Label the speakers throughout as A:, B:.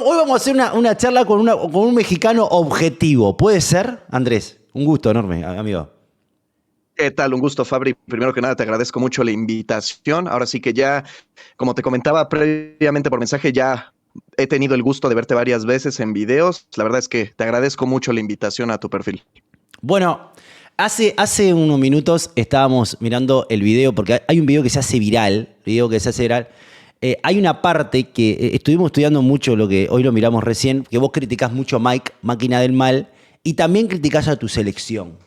A: Hoy vamos a hacer una charla con un mexicano objetivo. ¿Puede ser, Andrés? Un gusto enorme, amigo.
B: ¿Qué tal? Un gusto, Fabri. Primero que nada, te agradezco mucho la invitación. Ahora sí que ya, como te comentaba previamente por mensaje, ya he tenido el gusto de verte varias veces en videos. La verdad es que te agradezco mucho la invitación a tu perfil.
A: Bueno, hace unos minutos estábamos mirando el video, porque hay un video que se hace viral, hay una parte que estuvimos estudiando mucho, lo que hoy lo miramos recién, que vos criticás mucho a Mike, Máquina del Mal, y también criticás a tu selección.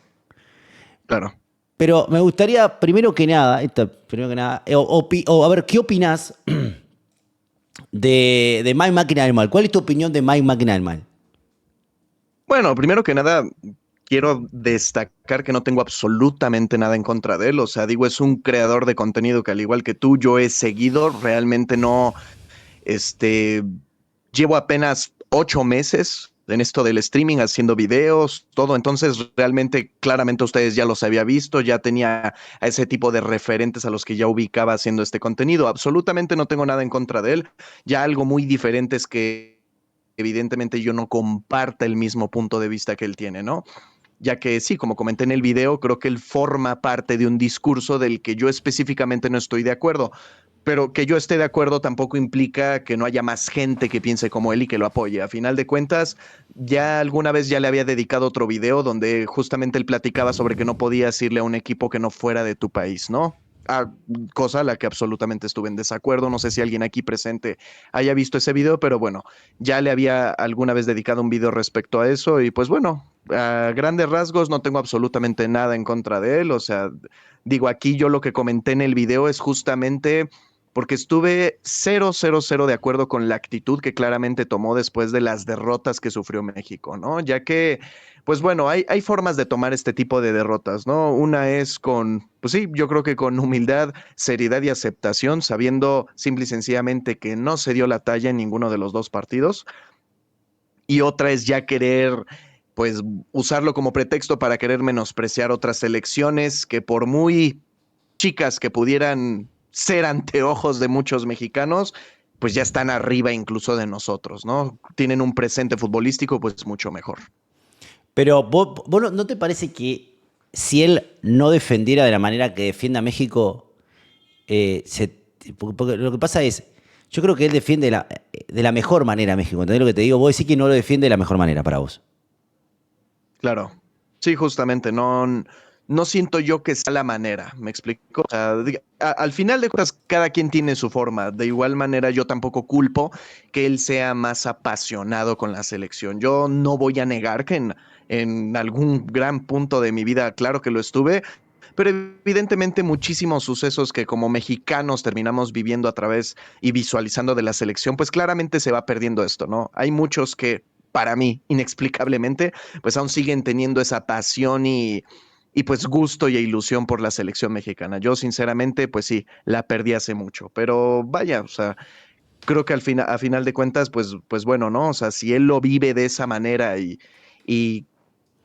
B: Claro.
A: Pero me gustaría, a ver, ¿qué opinás de Mike Máquina del Mal? ¿Cuál es tu opinión de Mike Máquina del Mal?
B: Bueno, primero que nada, quiero destacar que no tengo absolutamente nada en contra de él. O sea, digo, es un creador de contenido que al igual que tú, yo he seguido. Realmente no, este, llevo apenas 8 meses en esto del streaming, haciendo videos, todo. Entonces, realmente, claramente ustedes ya los había visto, ya tenía a ese tipo de referentes a los que ya ubicaba haciendo este contenido. Absolutamente no tengo nada en contra de él. Ya algo muy diferente es que evidentemente yo no comparta el mismo punto de vista que él tiene, ¿no? Ya que sí, como comenté en el video, creo que él forma parte de un discurso del que yo específicamente no estoy de acuerdo, pero que yo esté de acuerdo tampoco implica que no haya más gente que piense como él y que lo apoye. A final de cuentas, ya alguna vez ya le había dedicado otro video donde justamente él platicaba sobre que no podías irle a un equipo que no fuera de tu país, ¿no? Ah, cosa a la que absolutamente estuve en desacuerdo. No sé si alguien aquí presente haya visto ese video, pero bueno, ya le había alguna vez dedicado un video respecto a eso y pues bueno, a grandes rasgos no tengo absolutamente nada en contra de él. O sea, digo, aquí yo lo que comenté en el video es justamente porque estuve cero de acuerdo con la actitud que claramente tomó después de las derrotas que sufrió México, ¿no? Ya que, pues bueno, hay formas de tomar este tipo de derrotas, ¿no? Una es con, pues sí, yo creo que con humildad, seriedad y aceptación, sabiendo simple y sencillamente que no se dio la talla en ninguno de los dos partidos. Y otra es ya querer, pues, usarlo como pretexto para querer menospreciar otras selecciones que por muy chicas que pudieran ser anteojos de muchos mexicanos, pues ya están arriba incluso de nosotros, ¿no? Tienen un presente futbolístico pues mucho mejor.
A: Pero vos no te parece que si él no defendiera de la manera que defiende a México, porque lo que pasa es, yo creo que él defiende de la mejor manera a México, ¿entendés lo que te digo? Vos decís que no lo defiende de la mejor manera para vos.
B: Claro. Sí, justamente, no, no siento yo que sea la manera, ¿me explico? O sea, al final de cuentas, cada quien tiene su forma. De igual manera, yo tampoco culpo que él sea más apasionado con la selección. Yo no voy a negar que en algún gran punto de mi vida, claro que lo estuve, pero evidentemente muchísimos sucesos que como mexicanos terminamos viviendo a través y visualizando de la selección, pues claramente se va perdiendo esto, ¿no? Hay muchos que, para mí, inexplicablemente, pues aún siguen teniendo esa pasión y pues gusto y ilusión por la selección mexicana. Yo sinceramente, pues sí, la perdí hace mucho, pero vaya, o sea, creo que a final de cuentas, pues bueno, ¿no? O sea, si él lo vive de esa manera y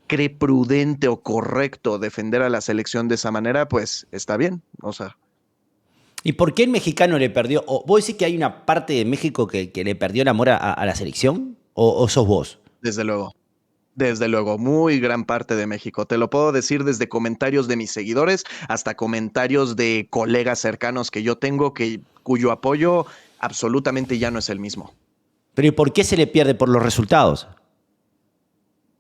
B: cree prudente o correcto defender a la selección de esa manera, pues está bien. O sea,
A: ¿Y por qué el mexicano le perdió? ¿Vos decís que hay una parte de México que le perdió el amor a la selección? ¿O sos vos?
B: desde luego. Desde luego, muy gran parte de México. Te lo puedo decir desde comentarios de mis seguidores hasta comentarios de colegas cercanos que yo tengo cuyo apoyo absolutamente ya no es el mismo.
A: Pero ¿y por qué se le pierde por los resultados?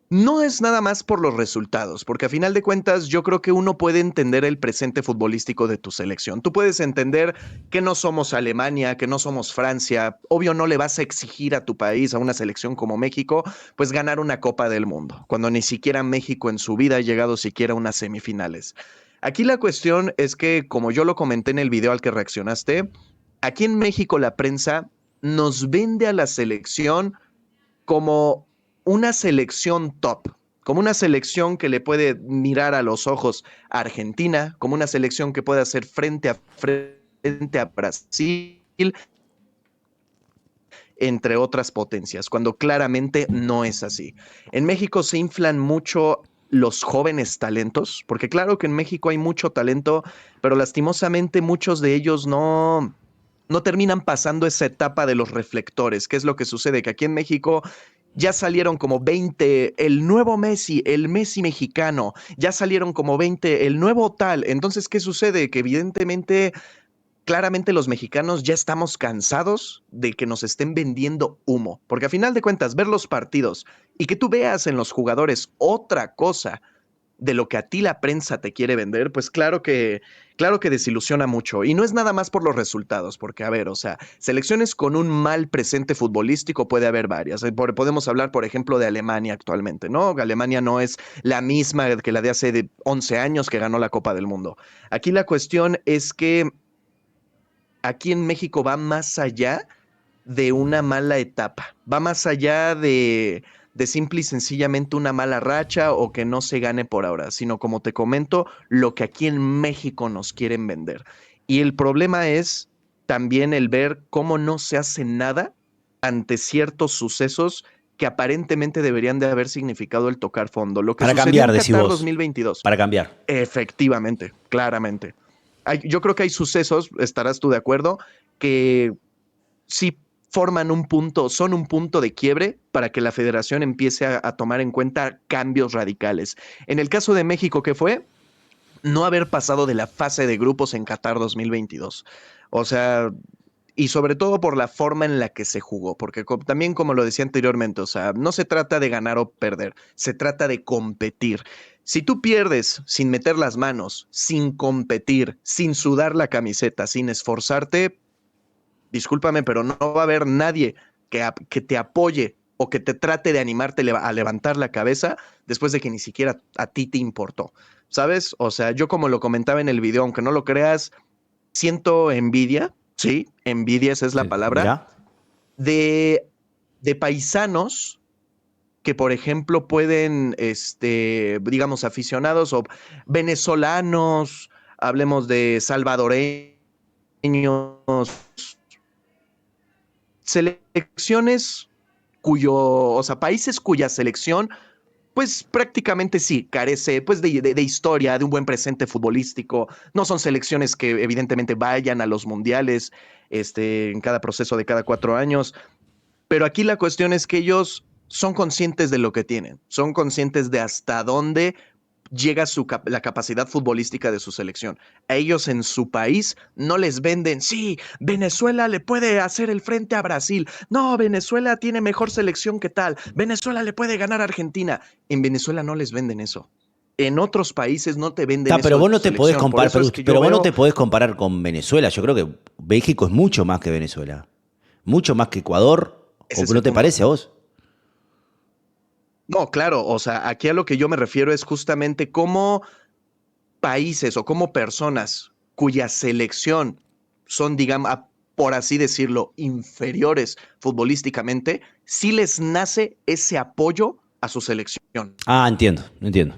B: No es nada más por los resultados, porque a final de cuentas yo creo que uno puede entender el presente futbolístico de tu selección. Tú puedes entender que no somos Alemania, que no somos Francia. Obvio no le vas a exigir a tu país, a una selección como México, pues ganar una Copa del Mundo, cuando ni siquiera México en su vida ha llegado siquiera a unas semifinales. Aquí la cuestión es que, como yo lo comenté en el video al que reaccionaste, aquí en México la prensa nos vende a la selección como una selección top, como una selección que le puede mirar a los ojos a Argentina, como una selección que puede hacer frente a Brasil, entre otras potencias, cuando claramente no es así. En México se inflan mucho los jóvenes talentos, porque claro que en México hay mucho talento, pero lastimosamente muchos de ellos no terminan pasando esa etapa de los reflectores. ¿Qué es lo que sucede? Que aquí en México ya salieron como 20, el nuevo Messi, el Messi mexicano, ya salieron como 20, el nuevo tal. Entonces, ¿qué sucede? Que evidentemente, claramente los mexicanos ya estamos cansados de que nos estén vendiendo humo, porque a final de cuentas, ver los partidos y que tú veas en los jugadores otra cosa de lo que a ti la prensa te quiere vender, pues claro que desilusiona mucho. Y no es nada más por los resultados, porque, a ver, o sea, selecciones con un mal presente futbolístico puede haber varias. Podemos hablar, por ejemplo, de Alemania actualmente, ¿no? Alemania no es la misma que la de hace 11 años que ganó la Copa del Mundo. Aquí la cuestión es que aquí en México va más allá de una mala etapa, va más allá de simple y sencillamente una mala racha o que no se gane por ahora, sino como te comento, lo que aquí en México nos quieren vender. Y el problema es también el ver cómo no se hace nada ante ciertos sucesos que aparentemente deberían de haber significado el tocar fondo. Lo que
A: Para
B: sucedió
A: cambiar,
B: en
A: decís
B: Qatar
A: vos.
B: 2022,
A: Para cambiar.
B: efectivamente, claramente. Yo creo que hay sucesos, estarás tú de acuerdo, que sí forman un punto, son un punto de quiebre para que la federación empiece a tomar en cuenta cambios radicales. En el caso de México, ¿qué fue? No haber pasado de la fase de grupos en Qatar 2022. O sea, y sobre todo por la forma en la que se jugó, porque también como lo decía anteriormente, o sea, no se trata de ganar o perder, se trata de competir. Si tú pierdes sin meter las manos, sin competir, sin sudar la camiseta, sin esforzarte, discúlpame, pero no va a haber nadie que te apoye o que te trate de animarte a levantar la cabeza después de que ni siquiera a ti te importó. ¿Sabes? O sea, yo como lo comentaba en el video, aunque no lo creas, siento envidia, sí, envidia esa es la
A: Sí.
B: palabra,
A: Mirá.
B: de, de paisanos que, por ejemplo, pueden, digamos, aficionados o venezolanos, hablemos de salvadoreños, selecciones o sea, países cuya selección, pues prácticamente sí, carece pues de historia, de un buen presente futbolístico. No son selecciones que evidentemente vayan a los mundiales en cada proceso de cada 4 años, pero aquí la cuestión es que ellos son conscientes de lo que tienen, son conscientes de hasta dónde llega la capacidad futbolística de su selección. A ellos en su país no les venden, sí, Venezuela le puede hacer el frente a Brasil, no, Venezuela tiene mejor selección que tal, Venezuela le puede ganar a Argentina. En Venezuela no les venden eso. En otros países no te venden
A: Está,
B: eso
A: pero
B: de
A: vos
B: tu
A: no te podés
B: selección. Por
A: comparar,
B: eso
A: pero,
B: es que yo
A: pero vos no te
B: veo,
A: podés comparar con Venezuela. Yo creo que México es mucho más que Venezuela. Mucho más que Ecuador.
B: ese
A: ¿O
B: es
A: no
B: el
A: te
B: punto.
A: parece a vos?
B: No, claro, o sea, aquí a lo que yo me refiero es justamente cómo países o como personas cuya selección son, digamos, por así decirlo, inferiores futbolísticamente, sí les nace ese apoyo a su selección.
A: Ah, entiendo, entiendo.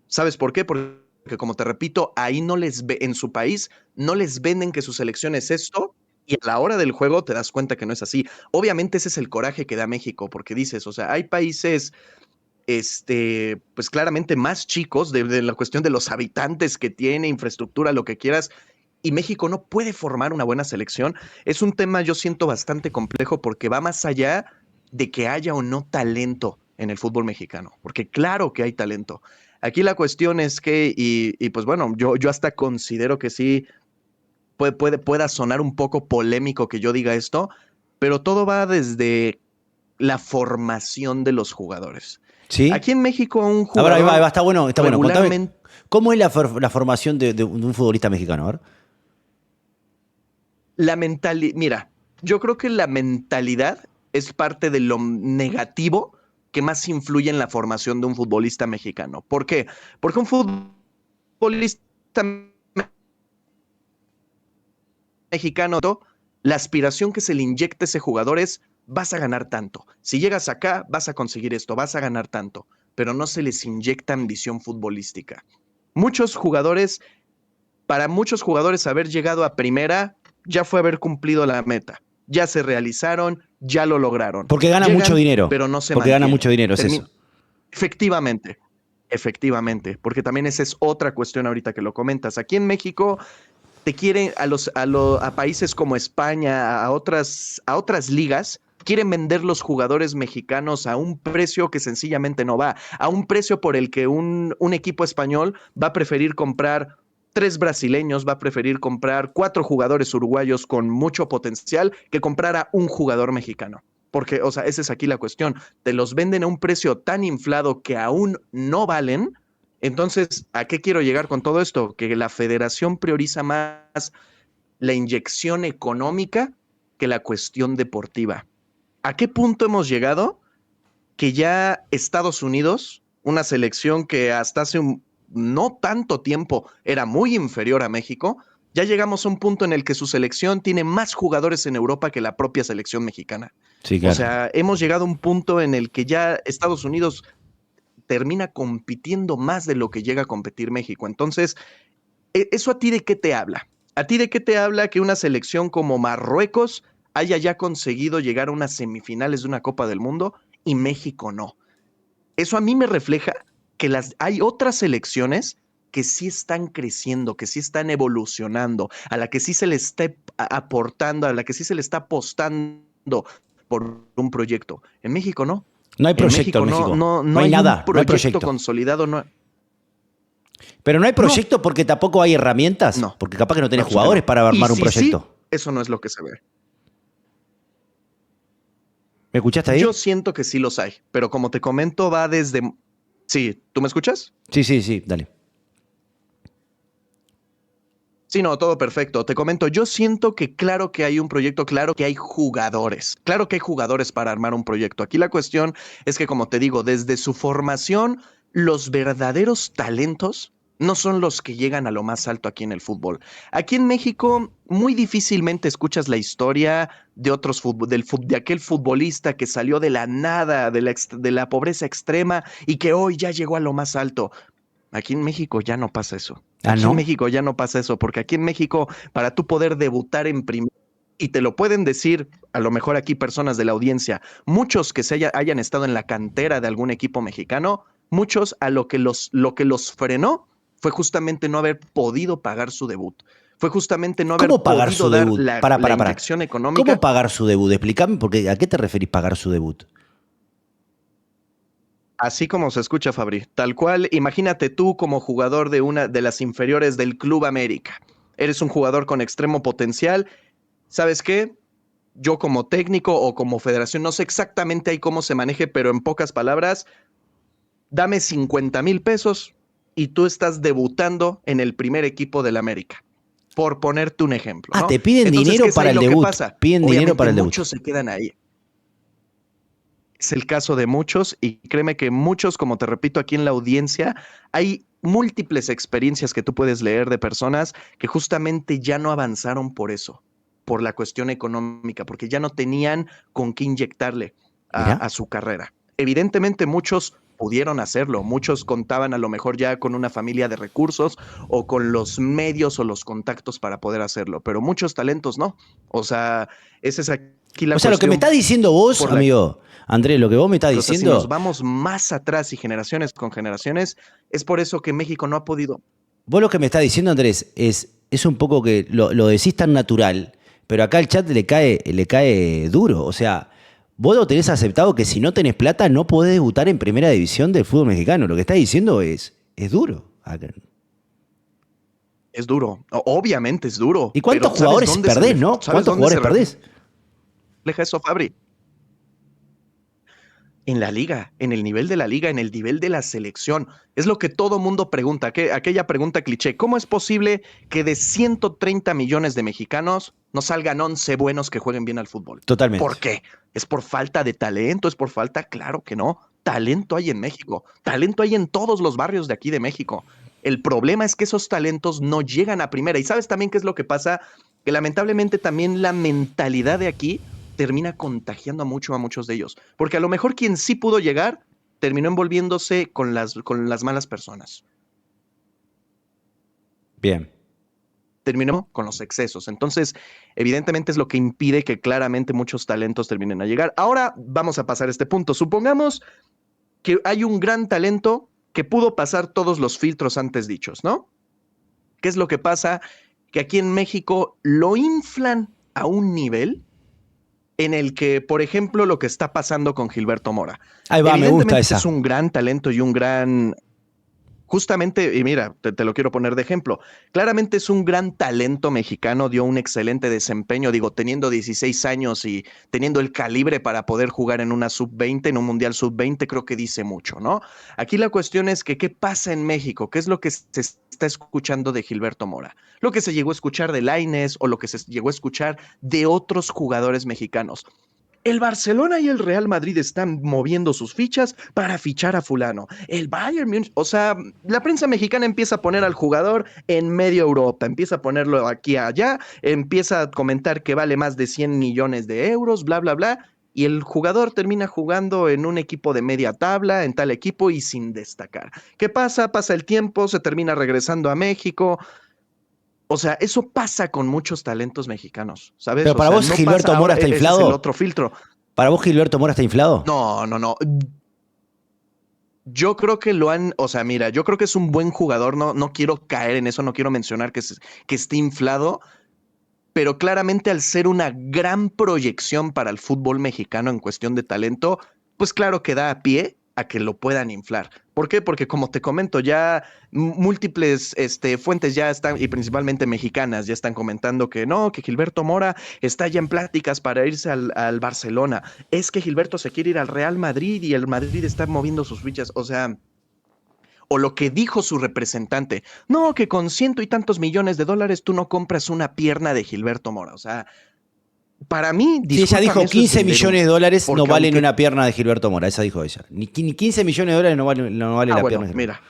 B: ¿Sabes por qué? Porque como te repito, ahí no les ve, en su país no les venden que su selección es esto y a la hora del juego te das cuenta que no es así. Obviamente ese es el coraje que da México, porque dices, o sea, hay países pues claramente más chicos de la cuestión de los habitantes que tiene, infraestructura, lo que quieras, y México no puede formar una buena selección. Es un tema, yo siento, bastante complejo porque va más allá de que haya o no talento en el fútbol mexicano, porque claro que hay talento. Aquí la cuestión es que, pues bueno, yo hasta considero que sí pueda sonar un poco polémico que yo diga esto, pero todo va desde la formación de los jugadores.
A: ¿Sí?
B: Aquí en México un
A: A ver, ahí va,
B: jugador
A: está bueno, está bueno. Contame,
B: regularmente,
A: ¿cómo es la formación de un futbolista mexicano? A ver.
B: la mentalidad, mira, yo creo que la mentalidad es parte de lo negativo que más influye en la formación de un futbolista mexicano. ¿Por qué? Porque un futbolista mexicano, la aspiración que se le inyecta a ese jugador es, vas a ganar tanto. Si llegas acá, vas a conseguir esto, vas a ganar tanto, pero no se les inyecta ambición futbolística. Muchos jugadores, para muchos jugadores haber llegado a primera ya fue haber cumplido la meta. Ya se realizaron, ya lo lograron.
A: Porque gana mucho
B: Llegan,
A: dinero.
B: pero no se
A: Porque gana mucho
B: mantienen.
A: dinero, es eso.
B: Efectivamente, efectivamente, porque también esa es otra cuestión ahorita que lo comentas. Aquí en México te quieren a países como España, a otras ligas, quieren vender los jugadores mexicanos a un precio que sencillamente no va, a un precio por el que un equipo español va a preferir comprar 3 brasileños, va a preferir comprar 4 jugadores uruguayos con mucho potencial que comprar a un jugador mexicano. Porque, o sea, esa es aquí la cuestión. Te los venden a un precio tan inflado que aún no valen. Entonces, ¿a qué quiero llegar con todo esto? Que la federación prioriza más la inyección económica que la cuestión deportiva. ¿A qué punto hemos llegado? Que ya Estados Unidos, una selección que hasta hace no tanto tiempo era muy inferior a México, ya llegamos a un punto en el que su selección tiene más jugadores en Europa que la propia selección mexicana.
A: Sí,
B: O
A: claro.
B: sea, hemos llegado a un punto en el que ya Estados Unidos termina compitiendo más de lo que llega a competir México. Entonces, ¿eso a ti de qué te habla? ¿A ti de qué te habla que una selección como Marruecos haya ya conseguido llegar a unas semifinales de una Copa del Mundo y México no? Eso a mí me refleja que hay otras selecciones que sí están creciendo, que sí están evolucionando, a la que sí se le está aportando, a la que sí se le está apostando por un proyecto. En México no.
A: No hay
B: En
A: proyecto en
B: México
A: México. No
B: no
A: hay
B: hay un
A: nada, no hay
B: proyecto
A: proyecto.
B: consolidado,
A: Pero no hay
B: no,
A: proyecto porque tampoco hay herramientas.
B: no,
A: Porque capaz que no tenés
B: vamos que
A: jugadores
B: no.
A: para
B: Y
A: armar un
B: si sí,
A: proyecto.
B: eso no es lo que se ve.
A: ¿Me escuchaste
B: Yo
A: ahí?
B: siento que sí los hay, pero como te comento, va desde... Sí, ¿tú me escuchas?
A: Sí, sí, sí, dale.
B: Sí, no, todo perfecto. Te comento, yo siento que claro que hay un proyecto, claro que hay jugadores para armar un proyecto. Aquí la cuestión es que, como te digo, desde su formación, los verdaderos talentos no son los que llegan a lo más alto aquí en el fútbol. Aquí en México, muy difícilmente escuchas la historia de otros de aquel futbolista que salió de la nada, de la pobreza extrema y que hoy ya llegó a lo más alto. Aquí en México ya no pasa eso.
A: Ah,
B: Aquí en
A: ¿no?
B: México ya no pasa eso, porque aquí en México, para tú poder debutar en primera, y te lo pueden decir, a lo mejor aquí personas de la audiencia, muchos que hayan estado en la cantera de algún equipo mexicano, muchos a lo que los frenó fue justamente no haber podido pagar su debut. Fue justamente no haber
A: ¿Cómo pagar
B: podido
A: su
B: dar
A: debut?
B: la
A: Para.
B: inyección
A: ¿Cómo
B: económica.
A: pagar su debut? Explícame, porque ¿a qué te referís pagar su debut?
B: Así como se escucha, Fabri. Tal cual, imagínate tú como jugador de una de las inferiores del Club América. Eres un jugador con extremo potencial. ¿Sabes qué? Yo como técnico o como federación, no sé exactamente ahí cómo se maneje, pero en pocas palabras, dame 50,000 pesos y tú estás debutando en el primer equipo del América, por ponerte un ejemplo,
A: Ah,
B: ¿no?
A: te piden
B: Entonces, ¿qué
A: dinero
B: es
A: para
B: ahí
A: el
B: lo que
A: debut.
B: pasa?
A: Piden dinero
B: Obviamente
A: para el debut.
B: muchos se quedan ahí. Es el caso de muchos y créeme que muchos, como te repito aquí en la audiencia, hay múltiples experiencias que tú puedes leer de personas que justamente ya no avanzaron por eso, por la cuestión económica, porque ya no tenían con qué inyectarle
A: Mirá.
B: a su carrera. Evidentemente muchos pudieron hacerlo, muchos contaban a lo mejor ya con una familia de recursos o con los medios o los contactos para poder hacerlo, pero muchos talentos no. O sea, esa es aquí la
A: O sea, lo que me estás
B: cuestión
A: diciendo vos,
B: por la
A: amigo, Andrés, lo que vos me estás
B: que, o sea, si nos
A: diciendo,
B: vamos más atrás y generaciones con generaciones, es por eso que México no ha podido.
A: vos lo que me estás diciendo, Andrés, es un poco que lo decís tan natural, pero acá el chat le cae duro. O sea, vos lo tenés aceptado que si no tenés plata no podés debutar en primera división del fútbol mexicano. Lo que estás diciendo es duro.
B: Es duro, obviamente es duro,
A: ¿Y
B: pero
A: cuántos jugadores perdés, no?
B: ¿sabes
A: ¿Cuántos
B: dónde
A: jugadores
B: se
A: perdés?
B: refleja eso, Fabri? En la liga, en el nivel de la liga, en el nivel de la selección. Es lo que todo mundo pregunta, aquella pregunta cliché, ¿cómo es posible que de 130 millones de mexicanos no salgan 11 buenos que jueguen bien al fútbol? ¿Por
A: Totalmente.
B: qué? ¿Es por falta de talento? ¿Es por falta? Claro que no. Talento hay en México, talento hay en todos los barrios de aquí de México. El problema es que esos talentos no llegan a primera. ¿Y sabes también qué es lo que pasa? Que lamentablemente también la mentalidad de aquí termina contagiando a muchos de ellos. Porque a lo mejor quien sí pudo llegar terminó envolviéndose con las malas personas.
A: Bien.
B: Terminó con los excesos. Entonces, evidentemente es lo que impide que claramente muchos talentos terminen a llegar. Ahora vamos a pasar a este punto. Supongamos que hay un gran talento que pudo pasar todos los filtros antes dichos, ¿no? ¿Qué es lo que pasa? que aquí en México lo inflan a un nivel en el que, por ejemplo, lo que está pasando con Gilberto Mora.
A: Ahí va, me gusta
B: Evidentemente es
A: esa.
B: un gran talento y un gran. Justamente, y mira, te lo quiero poner de ejemplo. Claramente es un gran talento mexicano, dio un excelente desempeño, digo, teniendo 16 años y teniendo el calibre para poder jugar en una sub-20, en un mundial sub-20, creo que dice mucho, ¿no? Aquí la cuestión es que, ¿qué pasa en México? ¿Qué es lo que se está escuchando de Gilberto Mora? Lo que se llegó a escuchar de Lainez o lo que se llegó a escuchar de otros jugadores mexicanos. El Barcelona y el Real Madrid están moviendo sus fichas para fichar a fulano. El Bayern Múnich, o sea, la prensa mexicana empieza a poner al jugador en medio Europa, empieza a ponerlo aquí y allá, empieza a comentar que vale más de 100 millones de euros, bla, bla, bla, y el jugador termina jugando en un equipo de media tabla, en tal equipo y sin destacar. ¿Qué pasa? Pasa el tiempo, se termina regresando a México. O sea, eso pasa con muchos talentos mexicanos, ¿sabes?
A: Pero
B: O
A: para
B: sea,
A: vos
B: no pasa
A: Gilberto Mora
B: ahora,
A: está
B: ese es el
A: inflado.
B: otro filtro.
A: ¿Para vos Gilberto Mora está inflado?
B: No, no, no. Yo creo que lo han, o sea, mira, yo creo que es un buen jugador, no, no quiero caer en eso, no quiero mencionar que esté inflado, pero claramente al ser una gran proyección para el fútbol mexicano en cuestión de talento, pues claro que da a pie a que lo puedan inflar. ¿Por qué? Porque como te comento, ya múltiples fuentes ya están, y principalmente mexicanas, ya están comentando que no, que Gilberto Mora está ya en pláticas para irse al Barcelona. Es que Gilberto se quiere ir al Real Madrid y el Madrid está moviendo sus fichas. O sea, o lo que dijo su representante, no, que con ciento y tantos millones de dólares tú no compras una pierna de Gilberto Mora. O sea, para mí,
A: Sí, ella
B: discúlpame,
A: dijo
B: eso es
A: 15
B: vender
A: millones de
B: humo.
A: dólares no
B: Porque
A: valen
B: aunque,
A: una pierna de Gilberto Mora. Esa dijo ella. Ni 15 millones de dólares no vale la pierna
B: bueno,
A: de Gilberto.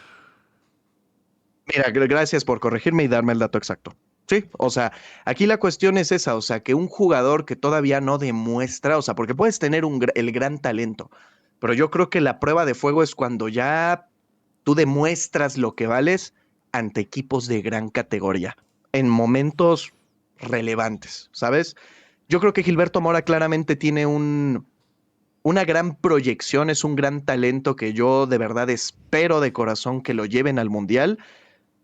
B: mira, gracias por corregirme y darme el dato exacto. Sí, o sea, aquí la cuestión es esa, o sea, que un jugador que todavía no demuestra, o sea, porque puedes tener el gran talento, pero yo creo que la prueba de fuego es cuando ya tú demuestras lo que vales ante equipos de gran categoría, en momentos relevantes, ¿sabes? Yo creo que Gilberto Mora claramente tiene una gran proyección, es un gran talento que yo de verdad espero de corazón que lo lleven al Mundial,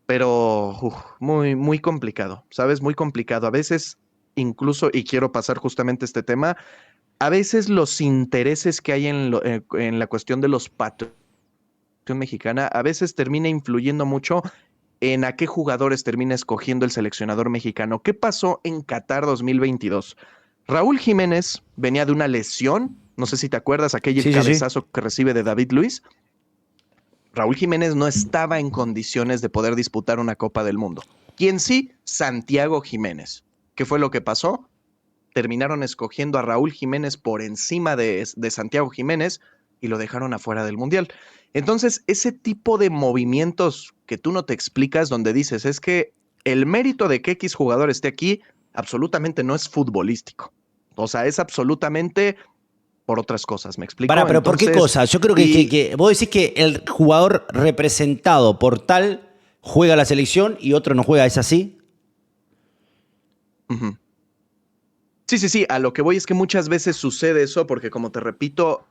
B: pero muy, muy complicado, ¿sabes? Muy complicado. A veces, incluso, y quiero pasar justamente este tema, a veces los intereses que hay en la cuestión de los patriotas mexicana, a veces termina influyendo mucho en a qué jugadores termina escogiendo el seleccionador mexicano. ¿Qué pasó en Qatar 2022? Raúl Jiménez venía de una lesión, no sé si te acuerdas, aquel
A: Sí, sí, sí.
B: cabezazo que recibe de David Luiz. Raúl Jiménez no estaba en condiciones de poder disputar una Copa del Mundo. ¿Quién sí? Santiago Jiménez. ¿Qué fue lo que pasó? Terminaron escogiendo a Raúl Jiménez por encima de Santiago Jiménez y lo dejaron afuera del Mundial. Entonces, ese tipo de movimientos que tú no te explicas, donde dices, es que el mérito de que X jugador esté aquí absolutamente no es futbolístico. O sea, es absolutamente por otras cosas, ¿me
A: Pará,
B: explico?
A: pero ¿por qué
B: Entonces,
A: cosa? Yo creo
B: y...
A: que vos decís que el jugador representado por tal juega la selección y otro no juega, ¿es así?
B: Uh-huh. Sí, sí, sí, a lo que voy es que muchas veces sucede eso porque, como te repito,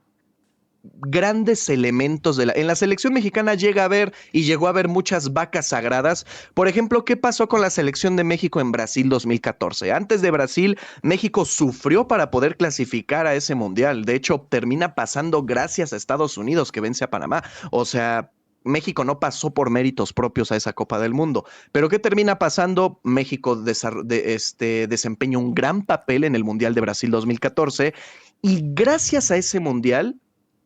B: grandes elementos en la selección mexicana llega a haber y llegó a haber muchas vacas sagradas. Por ejemplo, ¿qué pasó con la selección de México en Brasil 2014? Antes de Brasil, México sufrió para poder clasificar a ese mundial. De hecho, termina pasando gracias a Estados Unidos que vence a Panamá. O sea, México no pasó por méritos propios a esa Copa del Mundo. Pero ¿qué termina pasando? México desempeña un gran papel en el Mundial de Brasil 2014 y gracias a ese Mundial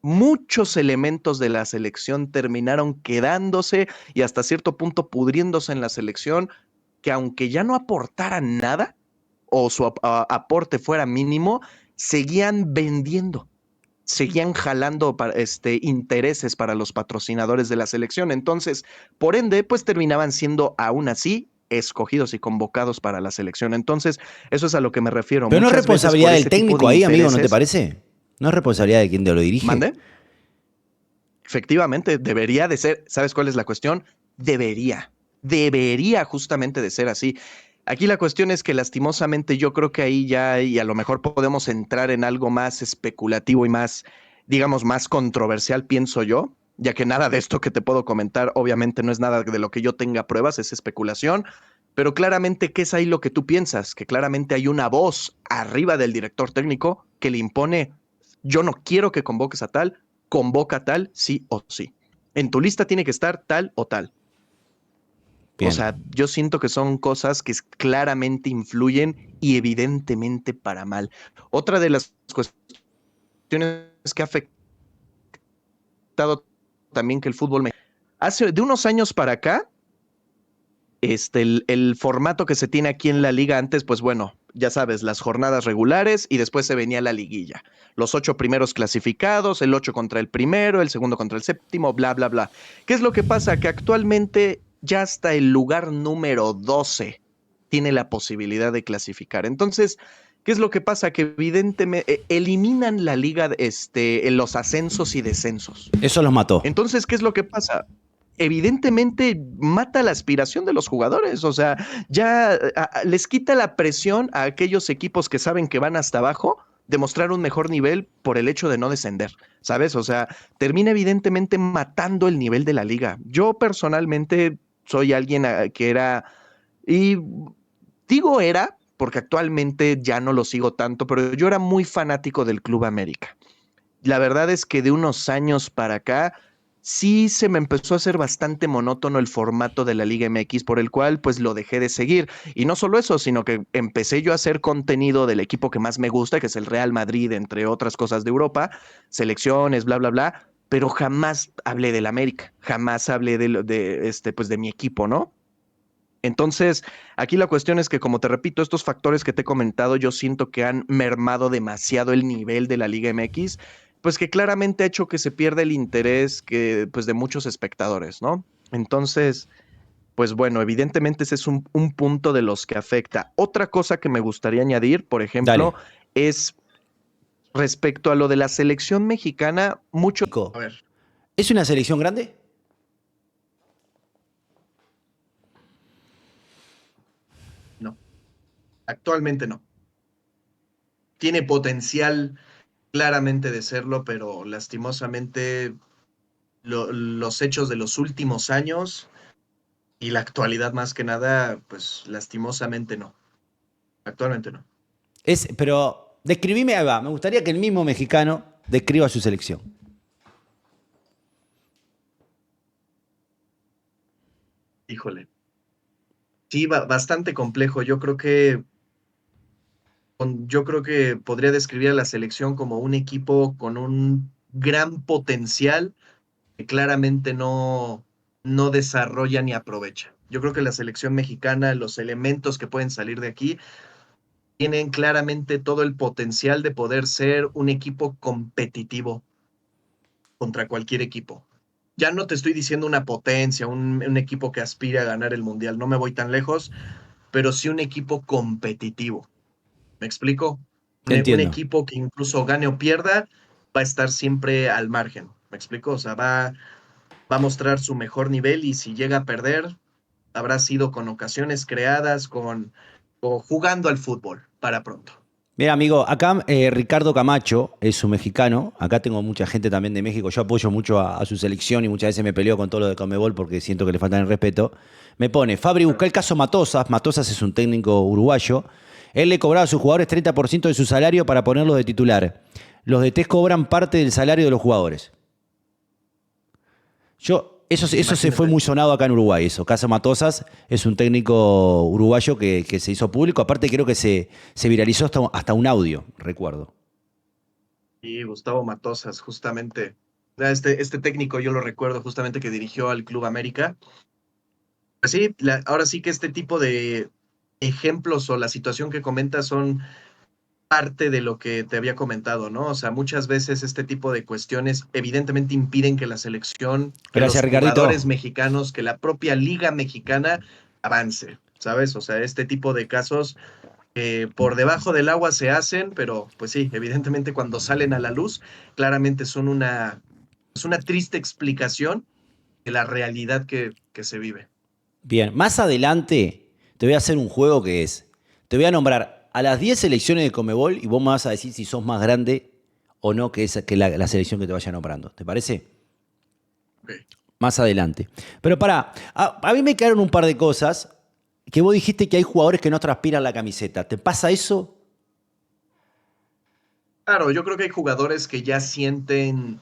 B: muchos elementos de la selección terminaron quedándose y hasta cierto punto pudriéndose en la selección, que aunque ya no aportaran nada o su aporte fuera mínimo, seguían vendiendo, seguían jalando intereses para los patrocinadores de la selección. Entonces, por ende, pues terminaban siendo aún así escogidos y convocados para la selección. Entonces, eso es a lo que me refiero.
A: Pero no es
B: Muchas veces
A: responsabilidad
B: por
A: del
B: ese tipo de
A: técnico ahí, amigo, ¿no te
B: intereses,
A: parece? ¿No es responsabilidad de quien te lo dirige?
B: ¿mande? Efectivamente, debería de ser, ¿sabes cuál es la cuestión? Debería justamente de ser así. Aquí la cuestión es que lastimosamente yo creo que ahí ya, y a lo mejor podemos entrar en algo más especulativo y más, digamos, más controversial, pienso yo, ya que nada de esto que te puedo comentar, obviamente no es nada de lo que yo tenga pruebas, es especulación, pero claramente, ¿qué es ahí lo que tú piensas? Que claramente hay una voz arriba del director técnico que le impone, yo no quiero que convoques a tal, convoca a tal, sí o sí. En tu lista tiene que estar tal o tal. O
A: Bien.
B: sea, yo siento que son cosas que claramente influyen y evidentemente para mal. Otra de las cuestiones que ha afectado también que el fútbol hace de unos años para acá, el formato que se tiene aquí en la liga antes, pues bueno, ya sabes, las jornadas regulares y después se venía la liguilla. Los 8 primeros clasificados, el 8 contra el primero, el segundo contra el séptimo, bla, bla, bla. ¿Qué es lo que pasa? Que actualmente ya hasta el lugar número 12 tiene la posibilidad de clasificar. Entonces, ¿qué es lo que pasa? Que evidentemente eliminan la liga en los ascensos y descensos.
A: Eso los mató.
B: Entonces, ¿qué es lo que pasa? Evidentemente mata la aspiración de los jugadores, o sea, ya les quita la presión a aquellos equipos que saben que van hasta abajo de mostrar un mejor nivel por el hecho de no descender, ¿sabes? O sea, termina evidentemente matando el nivel de la liga. Yo personalmente soy alguien que era, y digo era, porque actualmente ya no lo sigo tanto, pero yo era muy fanático del Club América. La verdad es que de unos años para acá sí se me empezó a hacer bastante monótono el formato de la Liga MX, por el cual pues lo dejé de seguir. Y no solo eso, sino que empecé yo a hacer contenido del equipo que más me gusta, que es el Real Madrid, entre otras cosas de Europa, selecciones, bla, bla, bla, pero jamás hablé del América, jamás hablé pues de mi equipo, ¿no? Entonces, aquí la cuestión es que, como te repito, estos factores que te he comentado, yo siento que han mermado demasiado el nivel de la Liga MX, pues que claramente ha hecho que se pierda el interés pues, de muchos espectadores, ¿no? Entonces, pues bueno, evidentemente ese es un punto de los que afecta. Otra cosa que me gustaría añadir, por ejemplo,
A: Dale.
B: es respecto a lo de la selección mexicana, mucho... A ver,
A: ¿Es una selección grande?
B: no, actualmente no. Tiene potencial claramente de serlo, pero lastimosamente los hechos de los últimos años y la actualidad más que nada, pues lastimosamente no. Actualmente no.
A: Pero describime, ahí va. Me gustaría que el mismo mexicano describa su selección.
B: Híjole. Sí, bastante complejo. Yo creo que podría describir a la selección como un equipo con un gran potencial que claramente no desarrolla ni aprovecha. Yo creo que la selección mexicana, los elementos que pueden salir de aquí, tienen claramente todo el potencial de poder ser un equipo competitivo contra cualquier equipo. Ya no te estoy diciendo una potencia, un equipo que aspira a ganar el mundial, no me voy tan lejos, pero sí un equipo competitivo. ¿Me explico?
A: Te
B: Un
A: entiendo.
B: equipo que incluso gane o pierda, va a estar siempre al margen. ¿Me explico? O sea, va a mostrar su mejor nivel y si llega a perder, habrá sido con ocasiones creadas, o jugando al fútbol, para pronto.
A: Mira, amigo, acá Ricardo Camacho es un mexicano. Acá tengo mucha gente también de México. Yo apoyo mucho a su selección y muchas veces me peleo con todo lo de Conmebol porque siento que le faltan el respeto. Me pone, Fabri, busca el caso Matosas. Matosas es un técnico uruguayo. Él le cobraba a sus jugadores 30% de su salario para ponerlos de titular. Los DTs cobran parte del salario de los jugadores. Eso se fue
B: Imagínate.
A: muy sonado acá en Uruguay, eso. Casa Matosas es un técnico uruguayo que se hizo público. Aparte, creo que se viralizó hasta un audio, recuerdo.
B: Y Gustavo Matosas, justamente. Este técnico yo lo recuerdo justamente que dirigió al Club América. Pues sí, ahora sí que este tipo de ejemplos o la situación que comentas son parte de lo que te había comentado, ¿no? O sea, muchas veces este tipo de cuestiones evidentemente impiden que la selección, que los
A: Gracias,
B: jugadores
A: Ricardito.
B: mexicanos, que la propia liga mexicana avance, ¿sabes? O sea, este tipo de casos por debajo del agua se hacen, pero pues sí, evidentemente cuando salen a la luz, claramente son es una triste explicación de la realidad que se vive.
A: Bien, más adelante te voy a hacer un juego que es, te voy a nombrar a las 10 selecciones de Comebol y vos me vas a decir si sos más grande o no que la selección que te vaya nombrando. ¿Te parece?
B: Okay.
A: Más adelante. Pero pará, a mí me quedaron un par de cosas. que vos dijiste que hay jugadores que no transpiran la camiseta. ¿Te pasa eso?
B: Claro, yo creo que hay jugadores que ya sienten,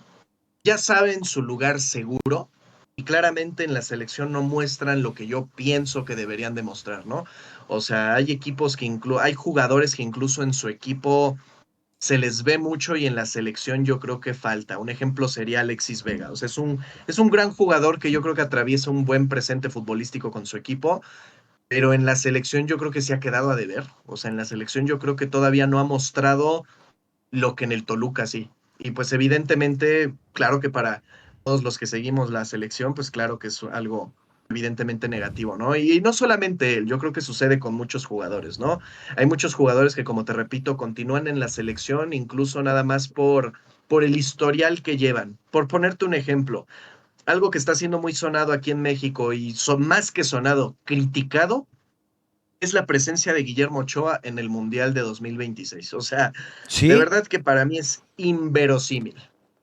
B: ya saben su lugar seguro y claramente en la selección no muestran lo que yo pienso que deberían demostrar, ¿no? O sea, hay equipos que hay jugadores que incluso en su equipo se les ve mucho y en la selección yo creo que falta. Un ejemplo sería Alexis Vega. O sea, es un gran jugador que yo creo que atraviesa un buen presente futbolístico con su equipo, pero en la selección yo creo que se ha quedado a deber. O sea, en la selección yo creo que todavía no ha mostrado lo que en el Toluca sí. Y pues evidentemente, claro que para todos los que seguimos la selección, pues claro que es algo evidentemente negativo, ¿no? Y no solamente él, yo creo que sucede con muchos jugadores, ¿no? Hay muchos jugadores que, como te repito, continúan en la selección incluso nada más por el historial que llevan. Por ponerte un ejemplo, algo que está siendo muy sonado aquí en México y son más que sonado, criticado, es la presencia de Guillermo Ochoa en el Mundial de 2026. O sea, de
A: ¿Sí?
B: verdad que para mí es inverosímil,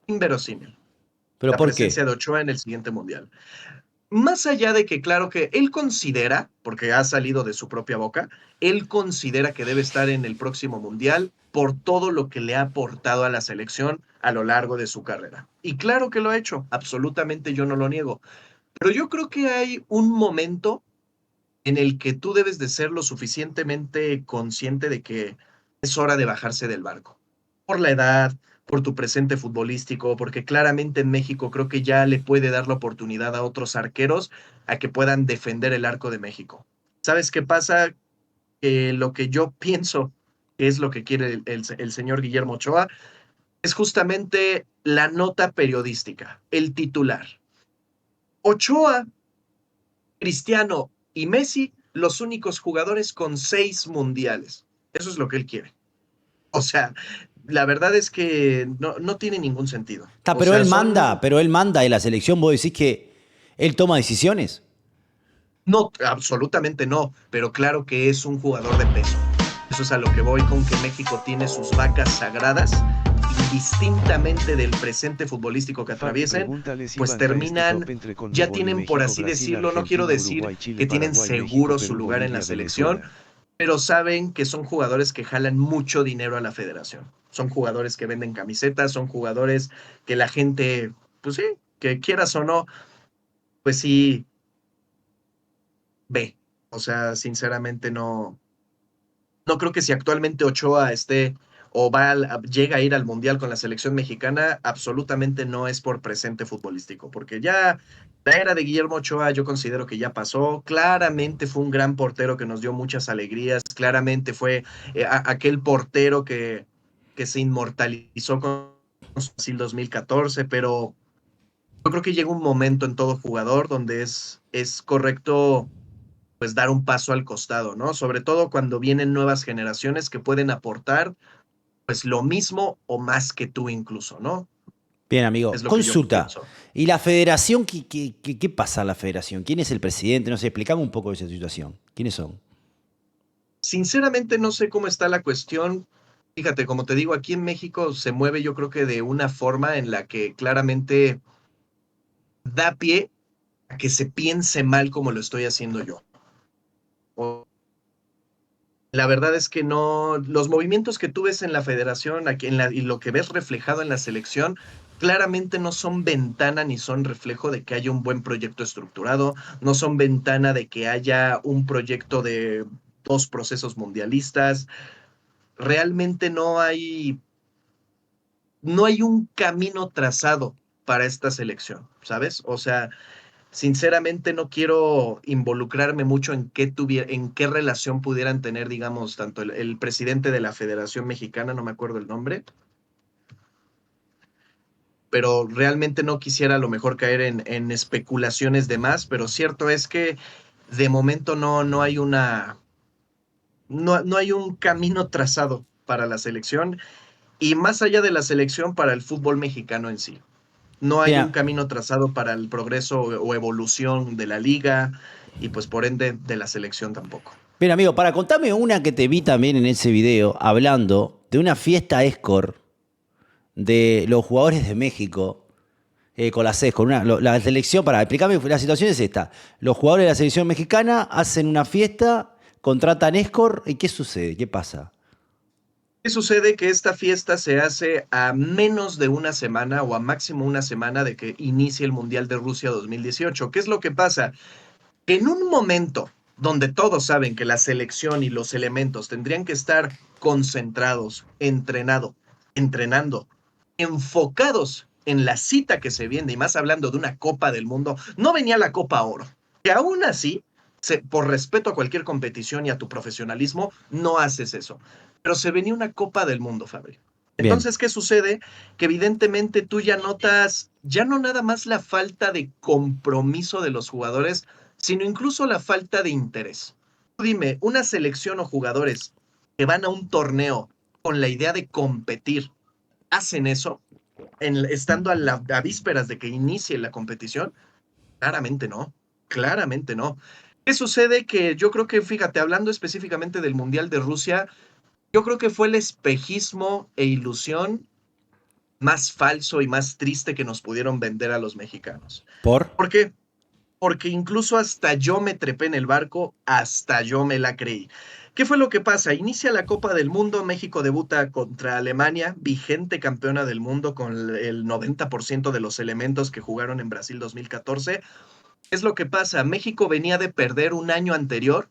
B: inverosímil
A: ¿Pero
B: la
A: por
B: presencia
A: qué?
B: de Ochoa en el siguiente Mundial. Más allá de que, claro que él considera, porque ha salido de su propia boca, él considera que debe estar en el próximo Mundial por todo lo que le ha aportado a la selección a lo largo de su carrera. Y claro que lo ha hecho, absolutamente yo no lo niego. Pero yo creo que hay un momento en el que tú debes de ser lo suficientemente consciente de que es hora de bajarse del barco. Por la edad, por tu presente futbolístico, porque claramente en México creo que ya le puede dar la oportunidad a otros arqueros a que puedan defender el arco de México. ¿Sabes qué pasa? Lo que yo pienso que es lo que quiere el señor Guillermo Ochoa es justamente la nota periodística, el titular. Ochoa, Cristiano y Messi, los únicos jugadores con 6 mundiales. Eso es lo que él quiere. O sea, la verdad es que no tiene ningún sentido.
A: Está,
B: O sea,
A: pero él manda en la selección, vos decís que él toma decisiones.
B: no, absolutamente no, pero claro que es un jugador de peso. Eso es a lo que voy con que México tiene sus vacas sagradas, indistintamente del presente futbolístico que
C: Fabi,
B: atraviesen,
C: pregúntale si
B: pues
C: banca este top
B: terminan,
C: entre
B: ya
C: Conmebol y
B: tienen, por
C: México,
B: así
C: Brasil,
B: decirlo, no quiero
C: Argentina,
B: decir
C: Uruguay, Chile,
B: que tienen
C: Paraguay, México,
B: seguro su
C: Perú,
B: lugar en la
C: Bolivia,
B: selección,
C: Venezuela.
B: pero saben que son jugadores que jalan mucho dinero a la federación. Son jugadores que venden camisetas, son jugadores que la gente, pues sí, que quieras o no, pues sí ve. O sea, sinceramente no creo que si actualmente Ochoa esté o llega a ir al Mundial con la selección mexicana, absolutamente no es por presente futbolístico, porque ya la era de Guillermo Ochoa yo considero que ya pasó. Claramente fue un gran portero que nos dio muchas alegrías, claramente fue aquel portero que se inmortalizó con Brasil 2014, pero yo creo que llega un momento en todo jugador donde es correcto pues dar un paso al costado, ¿no? Sobre todo cuando vienen nuevas generaciones que pueden aportar pues lo mismo o más que tú incluso, ¿no?
A: Bien, amigo.
B: Es lo que yo
A: Consulta.
B: pienso.
A: ¿Y la federación? ¿Qué pasa en la federación? ¿Quién es el presidente? No sé, explicame un poco de esa situación. ¿Quiénes son?
B: Sinceramente no sé cómo está la cuestión. Fíjate, como te digo, aquí en México se mueve yo creo que de una forma en la que claramente da pie a que se piense mal como lo estoy haciendo yo. O la verdad es que no, los movimientos que tú ves en la federación aquí y lo que ves reflejado en la selección, claramente no son ventana ni son reflejo de que haya un buen proyecto estructurado, no son ventana de que haya un proyecto de 2 procesos mundialistas. Realmente no hay un camino trazado para esta selección, ¿sabes? O sea, sinceramente no quiero involucrarme mucho en qué relación pudieran tener, digamos, tanto el presidente de la Federación Mexicana, no me acuerdo el nombre, pero realmente no quisiera a lo mejor caer en especulaciones de más, pero cierto es que de momento no hay no hay un camino trazado para la selección y más allá de la selección para el fútbol mexicano en sí. No hay
A: Bien,
B: un camino trazado para el progreso o evolución de la liga y pues por ende de la selección tampoco.
A: bien, amigo, para contarme una que te vi también en ese video hablando de una fiesta escort de los jugadores de México. con la CES, la selección, para explicarme, la situación es esta. Los jugadores de la selección mexicana hacen una fiesta, contratan escort, ¿y qué sucede? ¿Qué pasa?
B: ¿Qué sucede? Que esta fiesta se hace a menos de una semana o a máximo una semana de que inicie el Mundial de Rusia 2018. ¿Qué es lo que pasa? Que en un momento donde todos saben que la selección y los elementos tendrían que estar concentrados, entrenando, enfocados en la cita que se viene, y más hablando de una Copa del Mundo, no venía la Copa Oro, que aún así, por respeto a cualquier competición y a tu profesionalismo, no haces eso. Pero se venía una Copa del Mundo, Fabio.
A: Bien,
B: Entonces, ¿qué sucede? Que evidentemente tú ya notas, ya no nada más la falta de compromiso de los jugadores, sino incluso la falta de interés. Tú dime, una selección o jugadores que van a un torneo con la idea de competir, ¿hacen eso? Estando a vísperas de que inicie la competición, claramente no, claramente no. ¿Qué sucede? Que yo creo que, fíjate, hablando específicamente del Mundial de Rusia, yo creo que fue el espejismo e ilusión más falso y más triste que nos pudieron vender a los mexicanos.
A: ¿por?
B: ¿Por qué? Porque incluso hasta yo me trepé en el barco, hasta yo me la creí. ¿Qué fue lo que pasa? Inicia la Copa del Mundo, México debuta contra Alemania, vigente campeona del mundo con el 90% de los elementos que jugaron en Brasil 2014. Es lo que pasa, México venía de perder un año anterior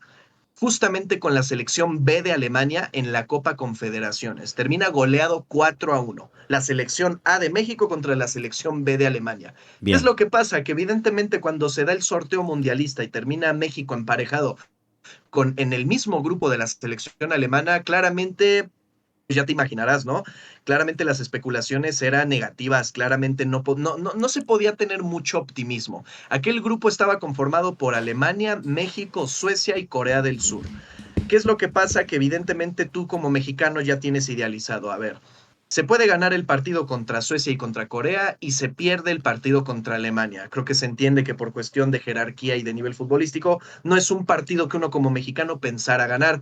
B: justamente con la selección B de Alemania en la Copa Confederaciones. Termina goleado 4-1. La selección A de México contra la selección B de Alemania. ¿Qué es
A: Bien.
B: lo que pasa? Que evidentemente cuando se da el sorteo mundialista y termina México emparejado en el mismo grupo de la selección alemana, claramente ya te imaginarás, ¿no? Claramente las especulaciones eran negativas, claramente no se podía tener mucho optimismo. Aquel grupo estaba conformado por Alemania, México, Suecia y Corea del Sur. ¿Qué es lo que pasa? Que evidentemente tú como mexicano ya tienes idealizado, a ver, se puede ganar el partido contra Suecia y contra Corea y se pierde el partido contra Alemania. Creo que se entiende que por cuestión de jerarquía y de nivel futbolístico no es un partido que uno como mexicano pensara ganar.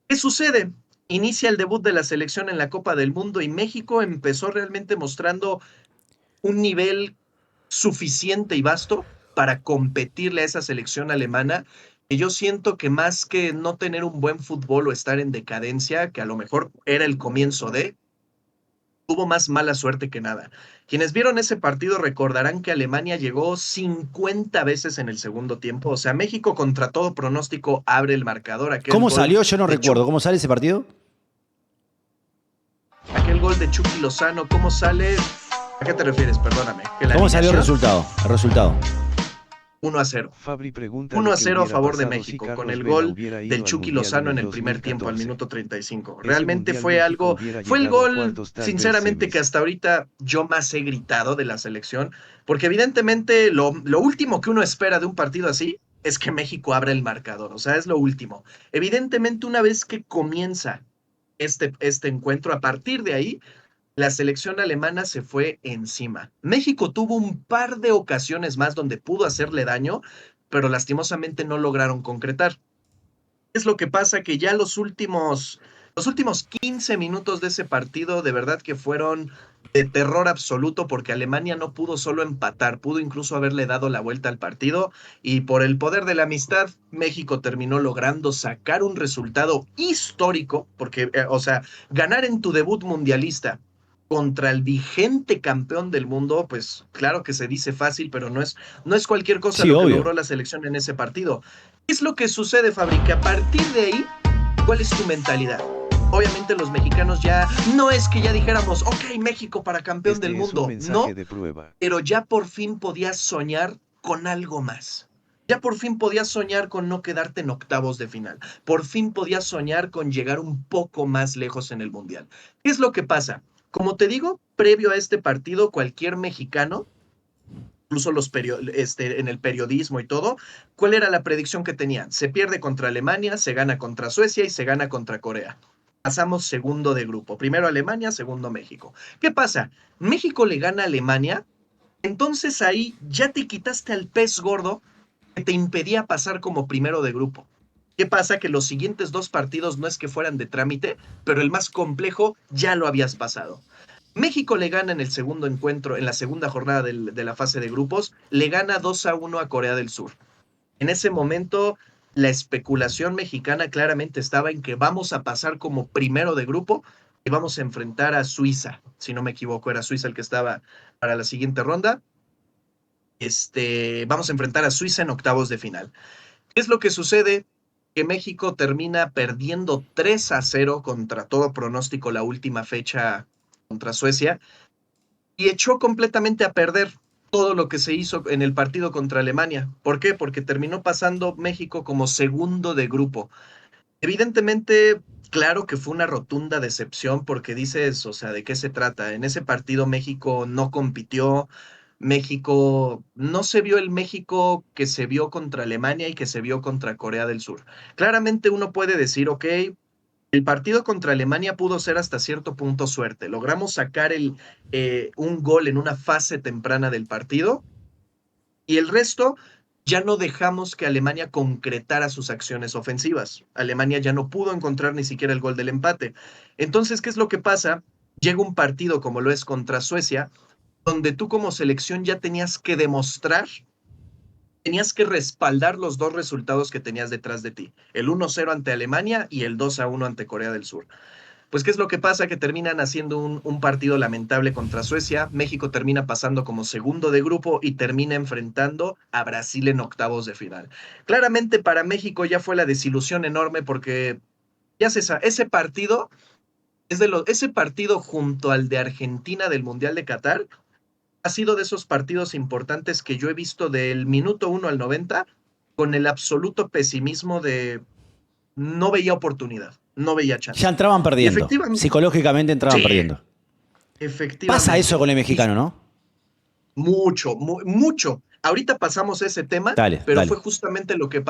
B: ¿Qué sucede? Inicia el debut de la selección en la Copa del Mundo y México empezó realmente mostrando un nivel suficiente y vasto para competirle a esa selección alemana. Y yo siento que más que no tener un buen fútbol o estar en decadencia, que a lo mejor era el comienzo de, tuvo más mala suerte que nada. Quienes vieron ese partido recordarán que Alemania llegó 50 veces en el segundo tiempo. O sea, México contra todo pronóstico abre el marcador.
A: ¿Cómo salió? Yo no recuerdo. ¿Cómo sale ese partido?
B: Aquel gol de Chucky Lozano, ¿cómo sale? ¿A qué te refieres? Perdóname. Que la
A: ¿Cómo salió el
B: alineación,
A: resultado? El resultado.
B: 1-0.
C: Fabri pregunta
B: 1
C: lo
B: a
C: que
B: 0 a
C: hubiera
B: favor de
C: pasado si
B: México, con
C: Carlos
B: el
C: Vela
B: gol
C: hubiera
B: del
C: ido al
B: Chucky
C: Mundial
B: Lozano
C: en
B: en
C: el
B: el primer tiempo, al
C: 2014.
B: minuto 35.
C: Ese
B: Realmente
C: Mundial
B: fue
C: México
B: algo,
C: hubiera
B: fue el
C: llegado a
B: gol,
C: cuartos, tal vez
B: sinceramente, que
C: semis.
B: hasta ahorita yo más he gritado de la selección, porque evidentemente lo último que uno espera de un partido así es que México abra el marcador, o sea, es lo último. Evidentemente, una vez que comienza este encuentro, a partir de ahí, la selección alemana se fue encima. México tuvo un par de ocasiones más donde pudo hacerle daño, pero lastimosamente no lograron concretar. Es lo que pasa que ya los últimos 15 minutos de ese partido de verdad que fueron de terror absoluto porque Alemania no pudo solo empatar, pudo incluso haberle dado la vuelta al partido y por el poder de la amistad México terminó logrando sacar un resultado histórico porque, o sea, ganar en tu debut mundialista contra el vigente campeón del mundo, pues claro que se dice fácil, pero no es cualquier cosa
A: Sí,
B: lo que
A: obvio.
B: logró la selección en ese partido. ¿Qué es lo que sucede, Fabri? Que a partir de ahí, ¿cuál es tu mentalidad? Obviamente los mexicanos ya, no es que ya dijéramos, ok, México para campeón del
C: Este es un
B: mundo,
C: mensaje
B: no,
C: de prueba.
B: pero ya por fin podías soñar con algo más. Ya por fin podías soñar con no quedarte en octavos de final. Por fin podías soñar con llegar un poco más lejos en el Mundial. ¿Qué es lo que pasa? Como te digo, previo a este partido, cualquier mexicano incluso en el periodismo y todo, ¿cuál era la predicción que tenían? Se pierde contra Alemania, se gana contra Suecia y se gana contra Corea. Pasamos segundo de grupo. Primero Alemania, segundo México. ¿Qué pasa? México le gana a Alemania, entonces ahí ya te quitaste al pez gordo que te impedía pasar como primero de grupo. ¿Qué pasa? Que los siguientes dos partidos no es que fueran de trámite, pero el más complejo ya lo habías pasado. México le gana en el segundo encuentro, en la segunda jornada de la fase de grupos, le gana 2-1 a Corea del Sur. En ese momento, la especulación mexicana claramente estaba en que vamos a pasar como primero de grupo y vamos a enfrentar a Suiza. Si no me equivoco, era Suiza el que estaba para la siguiente ronda. Vamos a enfrentar a Suiza en octavos de final. ¿Qué es lo que sucede? Que México termina perdiendo 3-0 contra todo pronóstico la última fecha contra Suecia y echó completamente a perder todo lo que se hizo en el partido contra Alemania. ¿Por qué? Porque terminó pasando México como segundo de grupo. Evidentemente, claro que fue una rotunda decepción porque dices, o sea, ¿de qué se trata? En ese partido México no compitió, México no se vio el México que se vio contra Alemania y que se vio contra Corea del Sur. Claramente uno puede decir, ok, el partido contra Alemania pudo ser hasta cierto punto suerte. Logramos sacar un gol en una fase temprana del partido y el resto ya no dejamos que Alemania concretara sus acciones ofensivas. Alemania ya no pudo encontrar ni siquiera el gol del empate. Entonces, ¿qué es lo que pasa? Llega un partido como lo es contra Suecia, donde tú como selección ya tenías que respaldar los dos resultados que tenías detrás de ti, el 1-0 ante Alemania y el 2-1 ante Corea del Sur. Pues, ¿qué es lo que pasa? Que terminan haciendo un partido lamentable contra Suecia. México termina pasando como segundo de grupo y termina enfrentando a Brasil en octavos de final. Claramente para México ya fue la desilusión enorme porque ya ese partido ese partido junto al de Argentina del Mundial de Qatar ha sido de esos partidos importantes que yo he visto del minuto 1 al 90 con el absoluto pesimismo de no veía oportunidad, no veía
A: Ya
B: chance.
A: entraban
B: Y
A: perdiendo.
B: efectivamente,
A: Psicológicamente entraban
B: sí,
A: perdiendo. Pasa eso
B: efectivamente.
A: con el
B: Y
A: mexicano, ¿no?
B: mucho, mucho. Ahorita pasamos ese tema,
A: Dale,
B: pero fue
A: dale.
B: justamente lo que,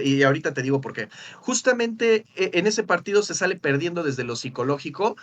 B: y ahorita te digo por qué. Justamente en ese partido se sale perdiendo desde lo psicológico,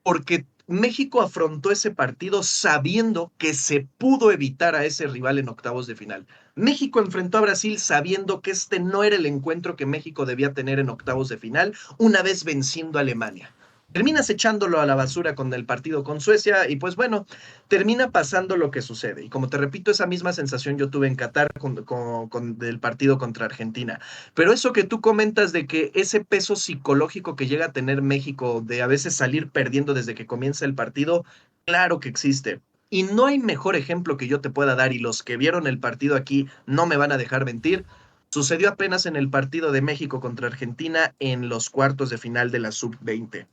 B: porque México afrontó ese partido sabiendo que se pudo evitar a ese rival en octavos de final. México enfrentó a Brasil sabiendo que este no era el encuentro que México debía tener en octavos de final, una vez venciendo a Alemania. Terminas echándolo a la basura con el partido con Suecia y pues bueno, termina pasando lo que sucede. Y como te repito, esa misma sensación yo tuve en Qatar con el partido contra Argentina. Pero eso que tú comentas de que ese peso psicológico que llega a tener México de a veces salir perdiendo desde que comienza el partido, claro que existe. Y no hay mejor ejemplo que yo te pueda dar, y los que vieron el partido aquí no me van a dejar mentir. Sucedió apenas en el partido de México contra Argentina en los cuartos de final de la Sub-20.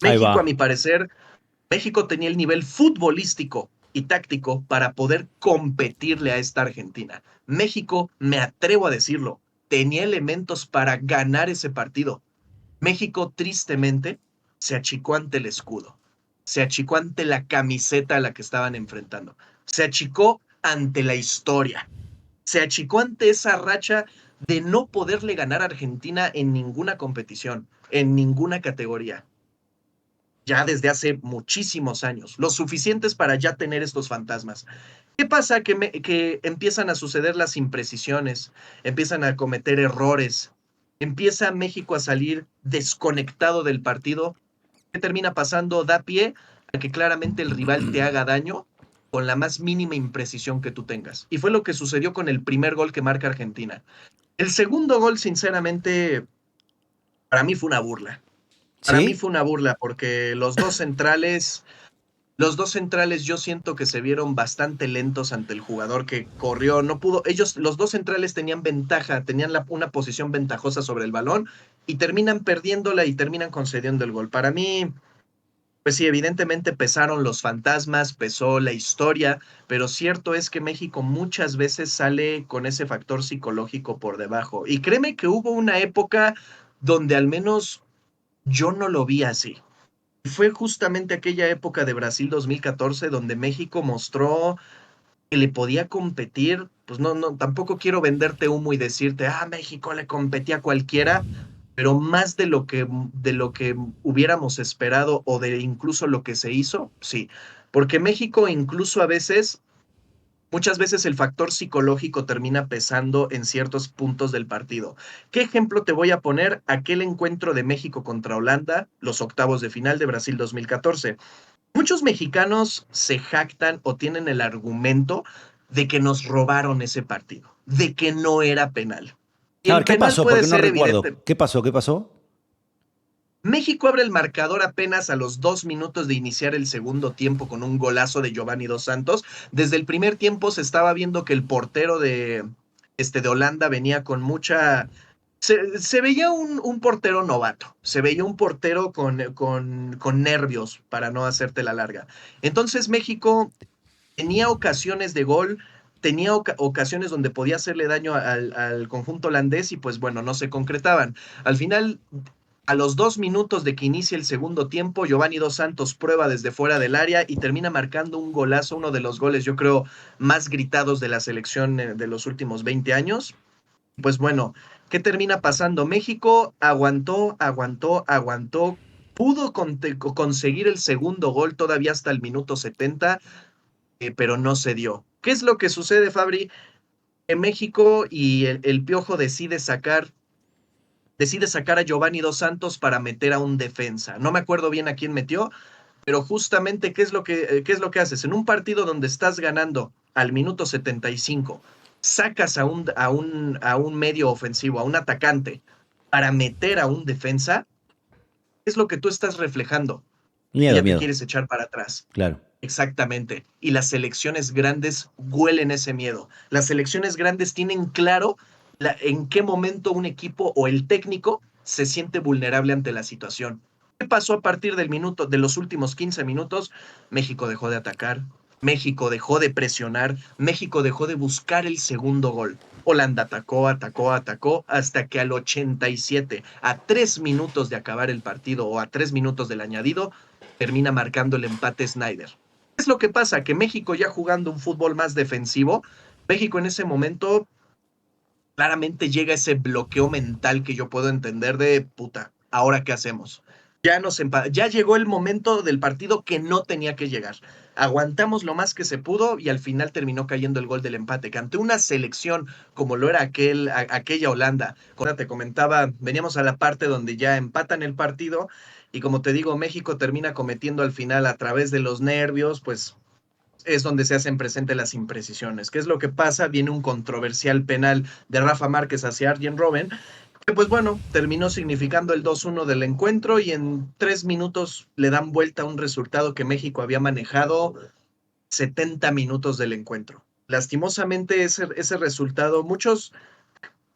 A: Ahí
B: México, a
A: va.
B: mi parecer, México tenía el nivel futbolístico y táctico para poder competirle a esta Argentina. México, me atrevo a decirlo, tenía elementos para ganar ese partido. México, tristemente, se achicó ante el escudo, se achicó ante la camiseta a la que estaban enfrentando, se achicó ante la historia, se achicó ante esa racha de no poderle ganar a Argentina en ninguna competición, en ninguna categoría ya desde hace muchísimos años, lo suficientes para ya tener estos fantasmas. ¿Qué pasa? Que empiezan a suceder las imprecisiones, empiezan a cometer errores, empieza México a salir desconectado del partido. ¿Qué termina pasando? Da pie a que claramente el rival te haga daño con la más mínima imprecisión que tú tengas. Y fue lo que sucedió con el primer gol que marca Argentina. El segundo gol, sinceramente, para mí fue una burla. Para mí
A: ¿Sí?
B: fue una burla porque los dos centrales yo siento que se vieron bastante lentos ante el jugador que corrió, no pudo, ellos, los dos centrales tenían ventaja, tenían una posición ventajosa sobre el balón y terminan perdiéndola y terminan concediendo el gol. Para mí, pues sí, evidentemente pesaron los fantasmas, pesó la historia, pero cierto es que México muchas veces sale con ese factor psicológico por debajo. Y créeme que hubo una época donde al menos yo no lo vi así. Fue justamente aquella época de Brasil 2014 donde México mostró que le podía competir. Pues no, no, tampoco quiero venderte humo y decirte, México le competía a cualquiera, pero más de lo que hubiéramos esperado o de incluso lo que se hizo, sí. Porque México incluso a veces muchas veces el factor psicológico termina pesando en ciertos puntos del partido. ¿Qué ejemplo te voy a poner? Aquel encuentro de México contra Holanda, los octavos de final de Brasil 2014. Muchos mexicanos se jactan o tienen el argumento de que nos robaron ese partido, de que no era penal. Y
A: A
B: el
A: ver, ¿qué
B: penal
A: pasó?
B: puede
A: Porque no
B: ser evidente.
A: recuerdo. ¿Qué pasó? ¿Qué pasó?
B: México abre el marcador apenas a los 2 minutos de iniciar el segundo tiempo con un golazo de Giovanni Dos Santos. Desde el primer tiempo se estaba viendo que el portero de Holanda venía con mucha. Se veía un portero novato, se veía un portero con nervios, para no hacerte la larga. Entonces México tenía ocasiones de gol, tenía ocasiones donde podía hacerle daño al conjunto holandés y pues bueno, no se concretaban. Al final, a los 2 minutos de que inicie el segundo tiempo, Giovanni Dos Santos prueba desde fuera del área y termina marcando un golazo, uno de los goles yo creo más gritados de la selección de los últimos 20 años. Pues bueno, ¿qué termina pasando? México aguantó, aguantó, aguantó, pudo conseguir el segundo gol todavía hasta el minuto 70, pero no se dio. ¿Qué es lo que sucede, Fabri? En México y el Piojo decide sacar a Giovanni Dos Santos para meter a un defensa. No me acuerdo bien a quién metió, pero justamente ¿qué es lo que haces? En un partido donde estás ganando al minuto 75, sacas a un medio ofensivo, a un atacante, para meter a un defensa, ¿qué es lo que tú estás reflejando? Que
A: Miedo,
B: ya te
A: miedo.
B: quieres echar para atrás.
A: Claro.
B: Exactamente. Y las selecciones grandes huelen ese miedo. Las selecciones grandes tienen claro en qué momento un equipo o el técnico se siente vulnerable ante la situación. ¿Qué pasó a partir de los últimos 15 minutos? México dejó de atacar, México dejó de presionar, México dejó de buscar el segundo gol. Holanda atacó, atacó, atacó, hasta que al 87, a 3 minutos de acabar el partido o a 3 minutos del añadido, termina marcando el empate Snyder. ¿Qué es lo que pasa? Que México ya jugando un fútbol más defensivo, México en ese momento claramente llega ese bloqueo mental que yo puedo entender de puta, ¿ahora qué hacemos? Ya llegó el momento del partido que no tenía que llegar. Aguantamos lo más que se pudo y al final terminó cayendo el gol del empate, que ante una selección como lo era aquella Holanda, como te comentaba, veníamos a la parte donde ya empatan el partido y como te digo, México termina cometiendo al final a través de los nervios, pues es donde se hacen presentes las imprecisiones. ¿Qué es lo que pasa? Viene un controversial penal de Rafa Márquez hacia Arjen Robben, que pues bueno, terminó significando el 2-1 del encuentro y en 3 minutos le dan vuelta a un resultado que México había manejado 70 minutos del encuentro. Lastimosamente ese resultado, muchos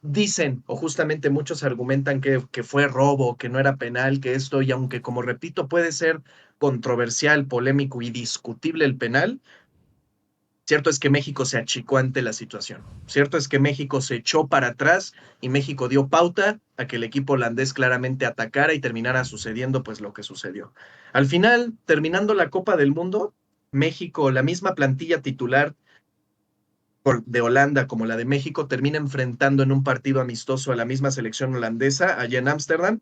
B: dicen, o justamente muchos argumentan que fue robo, que no era penal, que esto, y aunque como repito puede ser controversial, polémico y discutible el penal, cierto es que México se achicó ante la situación. Cierto es que México se echó para atrás y México dio pauta a que el equipo holandés claramente atacara y terminara sucediendo pues lo que sucedió. Al final, terminando la Copa del Mundo, México, la misma plantilla titular de Holanda como la de México, termina enfrentando en un partido amistoso a la misma selección holandesa allá en Ámsterdam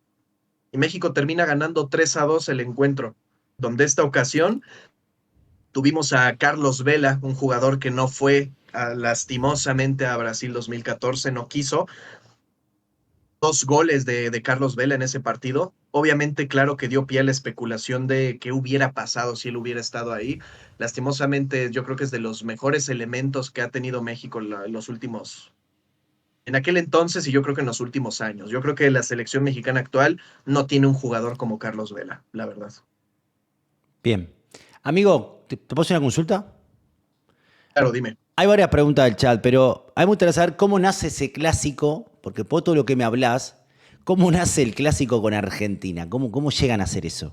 B: y México termina ganando 3-2 el encuentro, donde esta ocasión tuvimos a Carlos Vela, un jugador que no fue lastimosamente a Brasil 2014, no quiso. 2 goles de Carlos Vela en ese partido. Obviamente, claro que dio pie a la especulación de qué hubiera pasado si él hubiera estado ahí. Lastimosamente, yo creo que es de los mejores elementos que ha tenido México en los últimos, en aquel entonces y yo creo que en los últimos años. Yo creo que la selección mexicana actual no tiene un jugador como Carlos Vela, la verdad.
A: Bien. Amigo, ¿te puedo hacer una consulta?
B: Claro, dime.
A: Hay varias preguntas del chat, pero a mí me gustaría saber cómo nace ese clásico, porque por todo lo que me hablas, ¿cómo nace el clásico con Argentina? ¿Cómo llegan a hacer eso?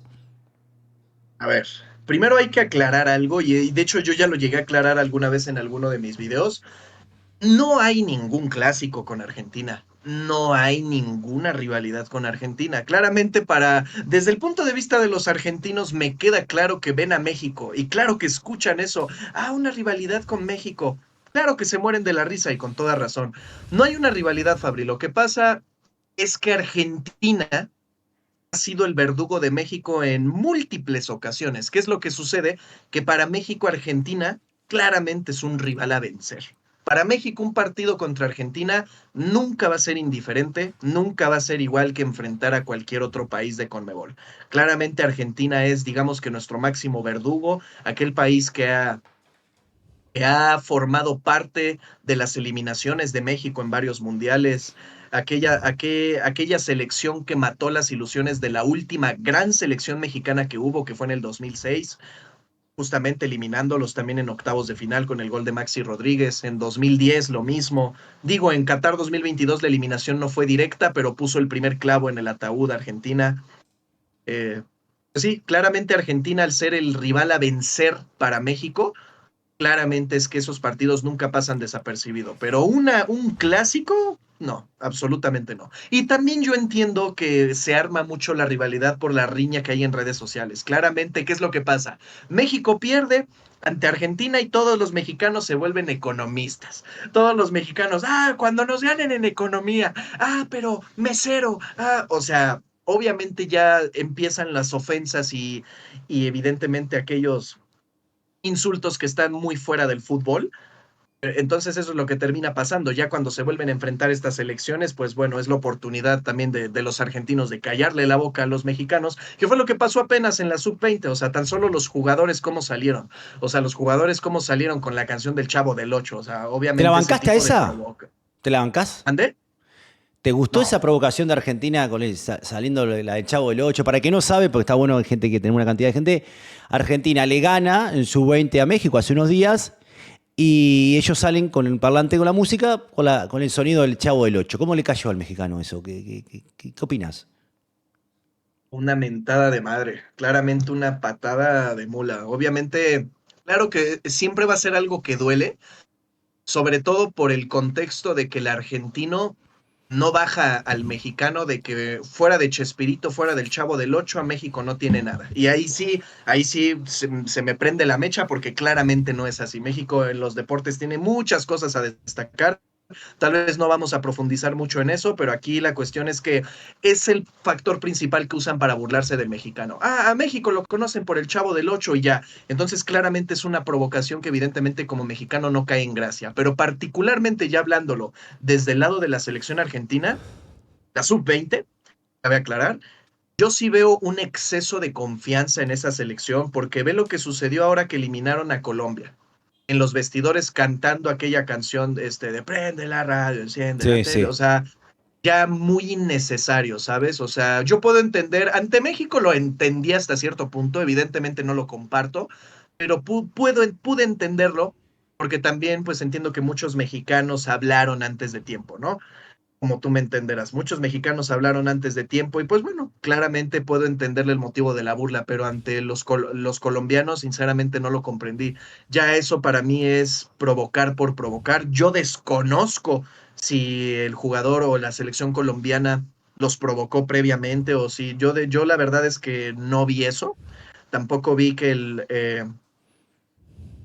B: A ver, primero hay que aclarar algo, y de hecho yo ya lo llegué a aclarar alguna vez en alguno de mis videos. No hay ningún clásico con Argentina. No hay ninguna rivalidad con Argentina. Claramente desde el punto de vista de los argentinos, me queda claro que ven a México y claro que escuchan eso. Ah, una rivalidad con México. Claro que se mueren de la risa y con toda razón. No hay una rivalidad, Fabri. Lo que pasa es que Argentina ha sido el verdugo de México en múltiples ocasiones. ¿Qué es lo que sucede? Que para México, Argentina claramente es un rival a vencer. Para México, un partido contra Argentina nunca va a ser indiferente, nunca va a ser igual que enfrentar a cualquier otro país de Conmebol. Claramente Argentina es, digamos que nuestro máximo verdugo, aquel país que ha formado parte de las eliminaciones de México en varios mundiales, aquella selección que mató las ilusiones de la última gran selección mexicana que hubo, que fue en el 2006, justamente eliminándolos también en octavos de final con el gol de Maxi Rodríguez. En 2010 lo mismo. Digo, en Qatar 2022 la eliminación no fue directa, pero puso el primer clavo en el ataúd a Argentina. Eh, sí, claramente Argentina, al ser el rival a vencer para México, claramente es que esos partidos nunca pasan desapercibido, pero un clásico, no, absolutamente no. Y también yo entiendo que se arma mucho la rivalidad por la riña que hay en redes sociales. Claramente, ¿qué es lo que pasa? México pierde ante Argentina y todos los mexicanos se vuelven economistas. Todos los mexicanos, cuando nos ganen en economía, pero mesero, o sea, obviamente ya empiezan las ofensas y evidentemente aquellos insultos que están muy fuera del fútbol. Entonces eso es lo que termina pasando. Ya cuando se vuelven a enfrentar estas elecciones, pues bueno, es la oportunidad también de los argentinos de callarle la boca a los mexicanos, que fue lo que pasó apenas en la sub-20. O sea, tan solo los jugadores cómo salieron. O sea, los jugadores cómo salieron con la canción del Chavo del Ocho. O sea,
A: ¿Te la
B: obviamente ese
A: bancaste a
B: tipo de
A: esa?
B: provoca.
A: ¿Te la bancás?
B: ¿Andé?
A: ¿Te gustó esa
B: No.
A: provocación de Argentina con saliendo la del Chavo del Ocho? Para el que no sabe, porque está bueno, hay gente que tiene una cantidad de gente. Argentina le gana en su 20 a México hace unos días y ellos salen con el parlante con la música, con el sonido del Chavo del Ocho. ¿Cómo le cayó al mexicano eso? ¿Qué opinás?
B: Una mentada de madre, claramente una patada de mula. Obviamente, claro que siempre va a ser algo que duele, sobre todo por el contexto de que el argentino no baja al mexicano, de que fuera de Chespirito, fuera del Chavo del Ocho, a México no tiene nada. Y ahí sí se me prende la mecha porque claramente no es así. México en los deportes tiene muchas cosas a destacar. Tal vez no vamos a profundizar mucho en eso, pero aquí la cuestión es que es el factor principal que usan para burlarse del mexicano. A México lo conocen por el Chavo del Ocho y ya. Entonces, claramente es una provocación que evidentemente como mexicano no cae en gracia, pero particularmente ya hablándolo desde el lado de la selección argentina, la sub-20, cabe aclarar, yo sí veo un exceso de confianza en esa selección porque ve lo que sucedió ahora que eliminaron a Colombia en los vestidores cantando aquella canción de prende la radio, enciende la
A: Sí,
B: tele,
A: sí.
B: o sea, ya muy innecesario, ¿sabes? O sea, yo puedo entender, ante México lo entendí hasta cierto punto, evidentemente no lo comparto, pero pude entenderlo porque también pues entiendo que muchos mexicanos hablaron antes de tiempo, ¿no? Como tú me entenderás. Muchos mexicanos hablaron antes de tiempo y pues bueno, claramente puedo entenderle el motivo de la burla, pero ante los colombianos sinceramente no lo comprendí. Ya eso para mí es provocar por provocar. Yo desconozco si el jugador o la selección colombiana los provocó previamente o si yo la verdad es que no vi eso. Tampoco vi que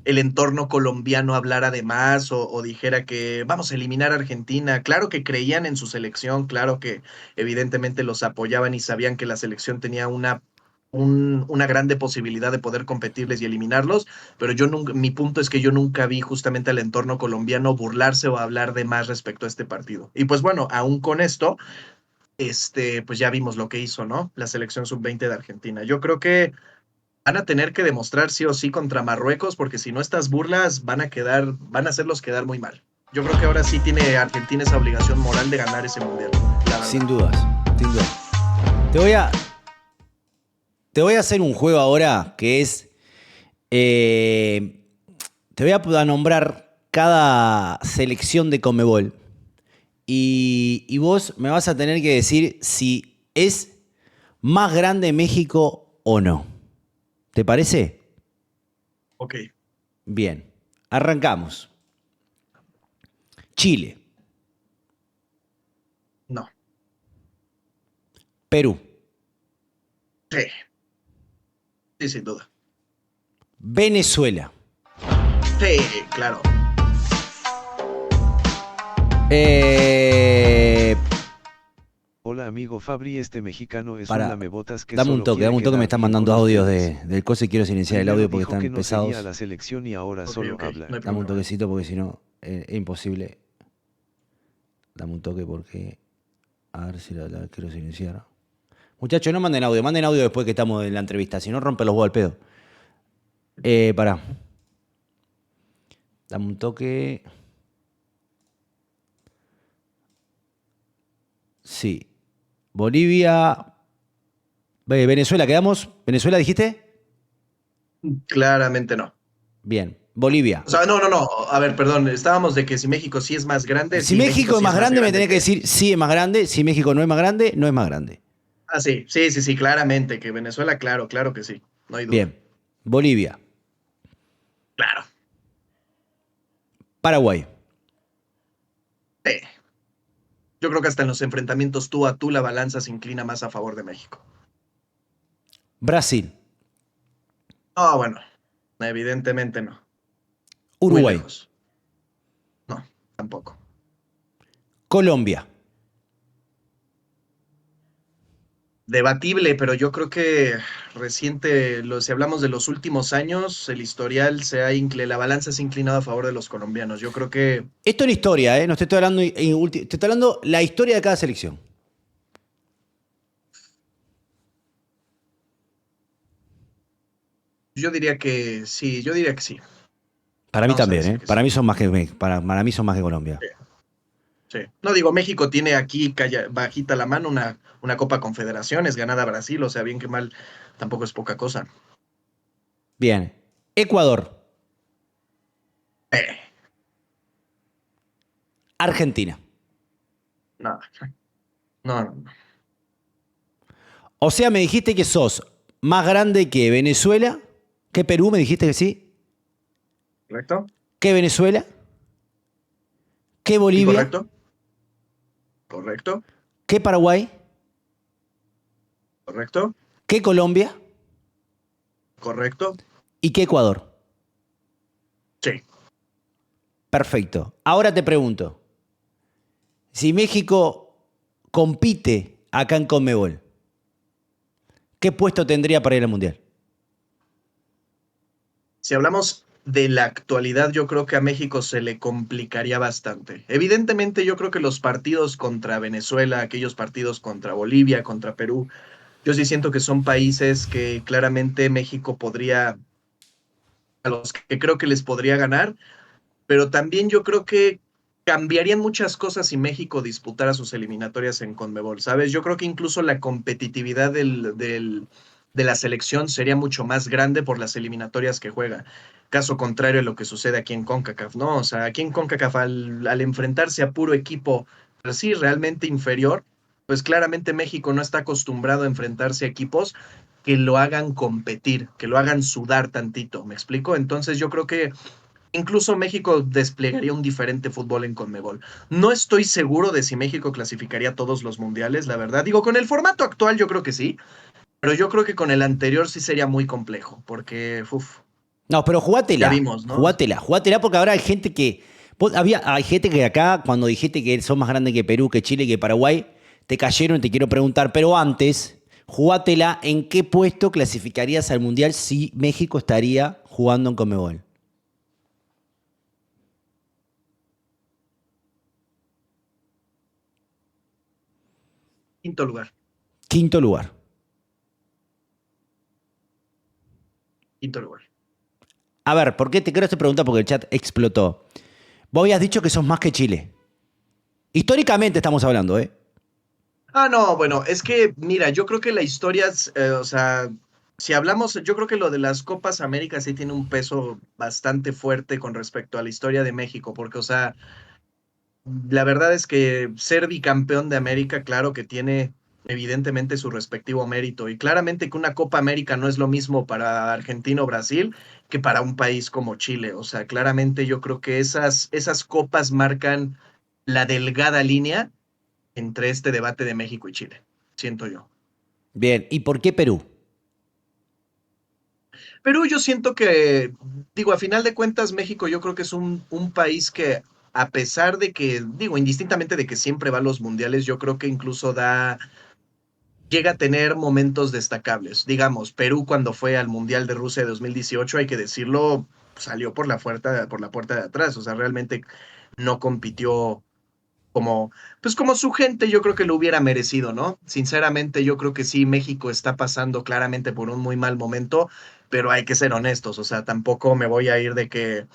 B: el entorno colombiano hablara de más o dijera que vamos a eliminar a Argentina. Claro que creían en su selección, claro que evidentemente los apoyaban y sabían que la selección tenía una grande posibilidad de poder competirles y eliminarlos, pero yo nunca, mi punto es que yo nunca vi justamente al entorno colombiano burlarse o hablar de más respecto a este partido. Y pues bueno, aún con esto, pues ya vimos lo que hizo, ¿no? La selección sub-20 de Argentina. Yo creo que van a tener que demostrar sí o sí contra Marruecos, porque si no estas burlas van a hacerlos quedar muy mal. Yo creo que ahora sí tiene Argentina esa obligación moral de ganar ese mundial, la verdad.
A: Sin dudas, sin dudas. Te voy a, te voy a hacer un juego ahora que es. Te voy a nombrar cada selección de Conmebol. Y vos me vas a tener que decir si es más grande México o no. ¿Te parece?
B: Ok,
A: Bien. Arrancamos. Chile,
B: no.
A: Perú,
B: Sí, sí, sin duda.
A: Venezuela,
B: Sí, claro.
A: eh,
C: Hola amigo Fabri, este mexicano es un
A: para,
C: lamebotas que
A: dame un
C: solo
A: toque,
C: quiere
A: me
C: quedar
A: están
C: bien
A: mandando
C: con
A: audios
C: ustedes.
A: del coso y quiero silenciar el
C: Primero
A: audio porque
C: dijo
A: están
C: que no seguía a
A: pesados.
C: la selección y ahora
B: Ok,
C: solo
B: ok,
C: habla.
B: no hay
A: Dame un
B: problema.
A: toquecito porque si no. Es imposible. Dame un toque porque... A ver si la quiero silenciar. Muchachos, no manden audio después que estamos en la entrevista, si no rompe los huevos al pedo. Pará. Dame un toque. Sí. Bolivia. Venezuela, ¿quedamos? ¿Venezuela dijiste?
B: Claramente no.
A: Bien. Bolivia.
B: O sea, no, no, no. A ver, perdón. Estábamos de que si México sí es más grande,
A: Si
B: sí, México
A: México es
B: sí
A: más
B: es más
A: grande, me
B: grande
A: tenés que decir sí es más grande. Si México no es más grande, no es más grande.
B: Ah, sí, sí, sí, sí, claramente. Que Venezuela, claro, claro que sí. No hay duda.
A: Bien. Bolivia.
B: Claro.
A: Paraguay.
B: Sí. Yo creo que hasta en los enfrentamientos tú a tú la balanza se inclina más a favor de México.
A: Brasil.
B: No, bueno, evidentemente no. Muy
A: Uruguay.
B: lejos. No, tampoco.
A: Colombia.
B: Debatible, pero yo creo que si hablamos de los últimos años, el historial la balanza se ha inclinado a favor de los colombianos. Yo creo que,
A: Esto es la historia, ¿eh? No te estoy hablando, te estoy hablando la historia de cada selección.
B: yo diría que sí, yo diría que sí.
A: Para mí
B: Vamos a
A: también,
B: decir
A: ¿eh?
B: que sí.
A: Para mí son más que Colombia.
B: Sí, sí. No digo, México tiene aquí bajita la mano una Copa Confederaciones ganada a Brasil, o sea, bien que mal, tampoco es poca cosa.
A: Bien. Ecuador.
B: Eh,
A: Argentina.
B: no, no, no, no.
A: O sea, me dijiste que sos más grande que Venezuela, que Perú, me dijiste que sí,
B: ¿Correcto?
A: que Venezuela, que
B: Sí,
A: Bolivia,
B: correcto. Correcto.
A: que Paraguay,
B: Correcto.
A: que Colombia
B: Correcto.
A: y que Ecuador.
B: Sí.
A: Perfecto. Ahora te pregunto, si México compite acá en Conmebol, ¿qué puesto tendría para ir al Mundial?
B: Si hablamos de la actualidad, yo creo que a México se le complicaría bastante. Evidentemente, yo creo que los partidos contra Venezuela, aquellos partidos contra Bolivia, contra Perú, yo sí siento que son países que claramente México podría, a los que creo que les podría ganar, pero también yo creo que cambiarían muchas cosas si México disputara sus eliminatorias en CONMEBOL, ¿sabes? Yo creo que incluso la competitividad de la selección sería mucho más grande por las eliminatorias que juega. Caso contrario a lo que sucede aquí en CONCACAF, ¿no? O sea, aquí en CONCACAF al enfrentarse a puro equipo, pero sí, realmente inferior, pues claramente México no está acostumbrado a enfrentarse a equipos que lo hagan competir, que lo hagan sudar tantito, ¿me explico? Entonces yo creo que incluso México desplegaría un diferente fútbol en Conmebol. No estoy seguro de si México clasificaría a todos los mundiales, la verdad. Digo, con el formato actual yo creo que sí, pero yo creo que con el anterior sí sería muy complejo, porque, uff,
A: No, pero
B: ya
A: jugátela,
B: vimos, ¿no?
A: jugátela porque ahora hay gente que... hay gente que acá, cuando dijiste que son más grandes que Perú, que Chile, que Paraguay, te cayeron y te quiero preguntar, pero antes, jugátela, ¿en qué puesto clasificarías al Mundial si México estaría jugando en Conmebol?
B: Quinto lugar,
A: Quinto lugar.
B: quinto lugar.
A: A ver, ¿por qué te quiero hacer pregunta? Porque el chat explotó. Vos habías dicho que sos más que Chile. Históricamente estamos hablando, ¿eh?
B: Ah, no, bueno, es que, mira, yo creo que la historia, o sea, si hablamos, yo creo que lo de las Copas América sí tiene un peso bastante fuerte con respecto a la historia de México, porque, o sea, la verdad es que ser bicampeón de América, claro que tiene evidentemente su respectivo mérito y claramente que una Copa América no es lo mismo para Argentina o Brasil que para un país como Chile. O sea, claramente yo creo que esas copas marcan la delgada línea entre este debate de México y Chile, siento yo.
A: Bien, ¿y por qué Perú?
B: Perú yo siento que, digo, a final de cuentas México yo creo que es un país que a pesar de que, digo, indistintamente de que siempre va a los mundiales, yo creo que incluso llega a tener momentos destacables. Digamos, Perú cuando fue al Mundial de Rusia de 2018, hay que decirlo, salió por la puerta de atrás, o sea, realmente no compitió como, pues como su gente yo creo que lo hubiera merecido, ¿no? Sinceramente yo creo que sí, México está pasando claramente por un muy mal momento, pero hay que ser honestos, o sea, tampoco me voy a ir de que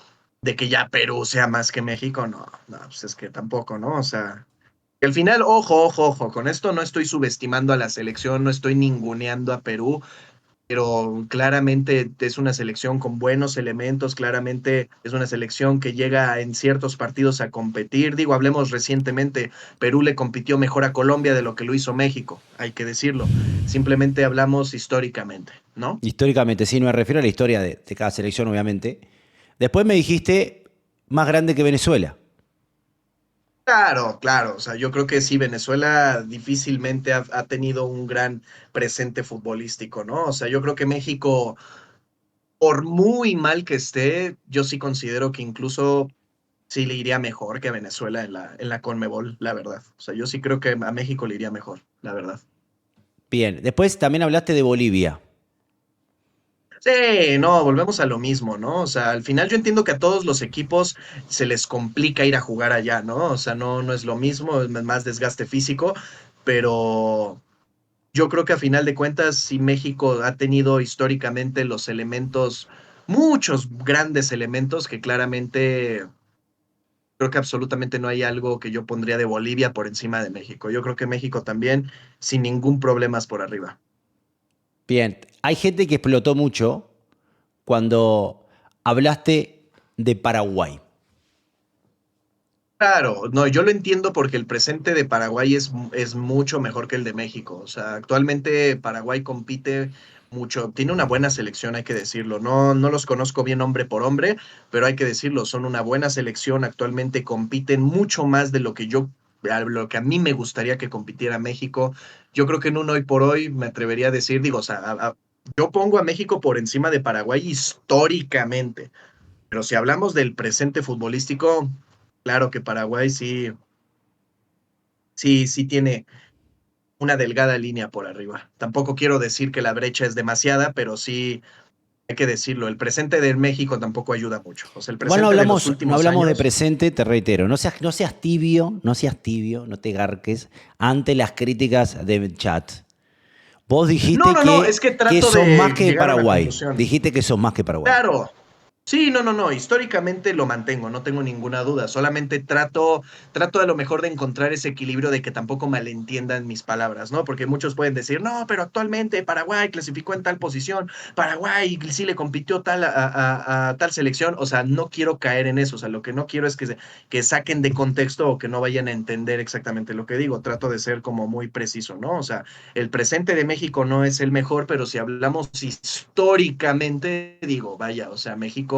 B: ya Perú sea más que México, no, no, pues es que tampoco, ¿no? O sea, que al final, ojo, ojo, ojo, con esto no estoy subestimando a la selección, no estoy ninguneando a Perú, pero claramente es una selección con buenos elementos, claramente es una selección que llega en ciertos partidos a competir. Digo, hablemos recientemente, Perú le compitió mejor a Colombia de lo que lo hizo México, hay que decirlo. Simplemente hablamos históricamente, ¿no?
A: Históricamente, sí, no me refiero a la historia de cada selección, obviamente. Después me dijiste más grande que Venezuela.
B: Claro, claro, o sea, yo creo que sí, Venezuela difícilmente ha tenido un gran presente futbolístico, ¿no? O sea, yo creo que México, por muy mal que esté, yo sí considero que incluso sí le iría mejor que a Venezuela en la Conmebol, la verdad. O sea, yo sí creo que a México le iría mejor, la verdad.
A: Bien, después también hablaste de Bolivia.
B: Sí, no, volvemos a lo mismo, ¿no? O sea, al final yo entiendo que a todos los equipos se les complica ir a jugar allá, ¿no? O sea, no, no es lo mismo, es más desgaste físico, pero yo creo que a final de cuentas, si México ha tenido históricamente los elementos, muchos grandes elementos que claramente creo que absolutamente no hay algo que yo pondría de Bolivia por encima de México. Yo creo que México también, sin ningún problema, es por arriba.
A: Bien, hay gente que explotó mucho cuando hablaste de Paraguay.
B: Claro, no, yo lo entiendo porque el presente de Paraguay es mucho mejor que el de México. O sea, actualmente Paraguay compite mucho, tiene una buena selección, hay que decirlo. No, no los conozco bien hombre por hombre, pero hay que decirlo, son una buena selección. Actualmente compiten mucho más de lo que lo que a mí me gustaría que compitiera México. Yo creo que en un hoy por hoy me atrevería a decir, digo, o sea, yo pongo a México por encima de Paraguay históricamente. Pero si hablamos del presente futbolístico, claro que Paraguay sí, sí, sí tiene una delgada línea por arriba. Tampoco quiero decir que la brecha es demasiada, pero sí hay que decirlo. El presente de México tampoco ayuda mucho. O sea, el
A: Igual no
B: presente de los
A: hablamos, no
B: últimos
A: hablamos de
B: años.
A: presente, te reitero. No seas tibio, no te garques ante las críticas de chat. Vos
B: No,
A: dijiste
B: no, no, es que
A: que
B: trato
A: sos más
B: de
A: que
B: llegar a una
A: Paraguay.
B: conclusión.
A: Dijiste que sos más que Paraguay.
B: Claro, sí, no, no, no, históricamente lo mantengo, no tengo ninguna duda, solamente trato a lo mejor de encontrar ese equilibrio de que tampoco malentiendan mis palabras, ¿no? Porque muchos pueden decir, no, pero actualmente Paraguay clasificó en tal posición, Paraguay sí le compitió a tal selección, o sea, no quiero caer en eso, o sea, lo que no quiero es que saquen de contexto o que no vayan a entender exactamente lo que digo, trato de ser como muy preciso, ¿no? O sea, el presente de México no es el mejor, pero si hablamos históricamente, digo, vaya, o sea, México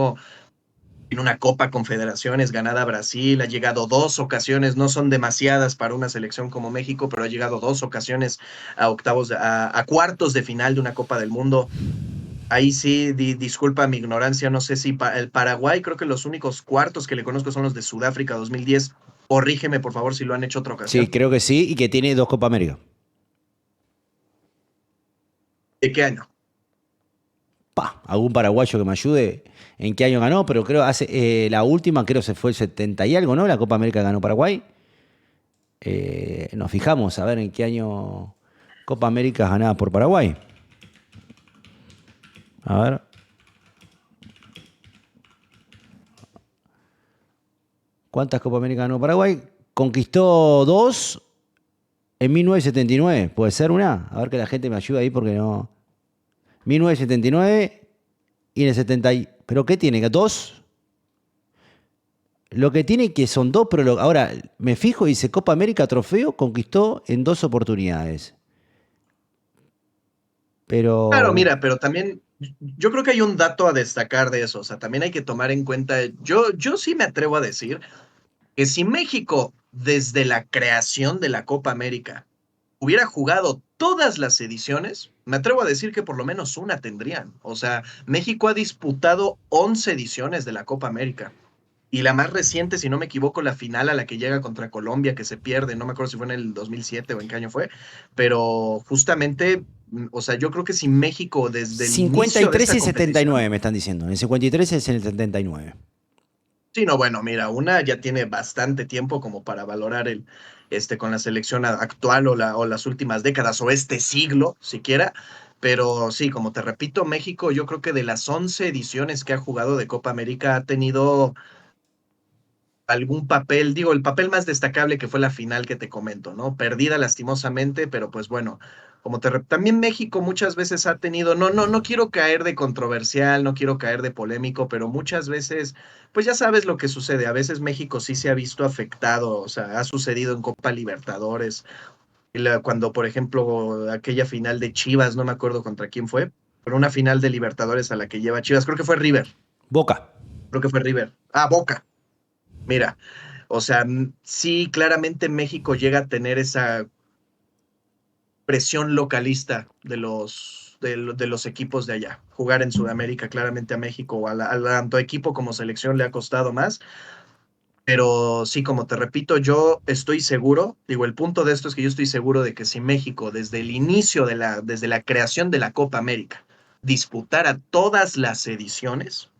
B: tiene una Copa Confederaciones ganada a Brasil, ha llegado dos ocasiones, no son demasiadas para una selección como México, pero ha llegado dos ocasiones a octavos, a cuartos de final de una Copa del Mundo. Ahí sí, disculpa mi ignorancia, no sé si el Paraguay, creo que los únicos cuartos que le conozco son los de Sudáfrica 2010. Corrígeme, por favor, si lo han hecho otra
A: Sí,
B: ocasión.
A: creo que sí, y que tiene dos Copa América.
B: ¿De qué año?
A: Pa, algún paraguayo que me ayude en qué año ganó, pero creo hace la última creo se fue el 70 y algo, ¿no? La Copa América ganó Paraguay. Nos fijamos a ver en qué año Copa América ganada por Paraguay. A ver. ¿Cuántas Copa América ganó Paraguay? Conquistó dos en 1979. ¿Puede ser una? A ver que la gente me ayude ahí porque no. 1979 y en el 70. ¿Pero qué tiene? ¿Dos? Lo que tiene que son dos, pero ahora me fijo y dice Copa América Trofeo conquistó en dos oportunidades.
B: Claro,
A: Pero.
B: mira, pero también yo creo que hay un dato a destacar de eso, o sea, también hay que tomar en cuenta, yo sí me atrevo a decir que si México desde la creación de la Copa América hubiera jugado todas las ediciones, me atrevo a decir que por lo menos una tendrían. O sea, México ha disputado 11 ediciones de la Copa América. Y la más reciente, si no me equivoco, la final a la que llega contra Colombia, que se pierde, no me acuerdo si fue en el 2007 o en qué año fue, pero justamente O sea, yo creo que si México desde el inicio de
A: 53
B: esta
A: y
B: competición.
A: 79 me están diciendo. En el 53 es en el 79.
B: Sí, no, bueno, mira, una ya tiene bastante tiempo como para valorar con la selección actual o las últimas décadas o este siglo siquiera. Pero sí, como te repito, México, yo creo que de las 11 ediciones que ha jugado de Copa América ha tenido algún papel, digo, el papel más destacable que fue la final que te comento, ¿no? Perdida lastimosamente, pero pues bueno, también México muchas veces ha tenido, no quiero caer de controversial, no quiero caer de polémico, pero muchas veces, pues ya sabes lo que sucede, a veces México sí se ha visto afectado, o sea, ha sucedido en Copa Libertadores, cuando por ejemplo aquella final de Chivas, no me acuerdo contra quién fue, pero una final de Libertadores a la que lleva Chivas, creo que fue River,
A: Boca.
B: Boca. Mira, o sea, sí, claramente México llega a tener esa presión localista de los equipos de allá. Jugar en Sudamérica, claramente a México, tanto equipo como selección le ha costado más. Pero sí, como te repito, yo estoy seguro, digo, el punto de esto es que yo estoy seguro de que si México, desde el inicio desde la creación de la Copa América, disputara todas las ediciones,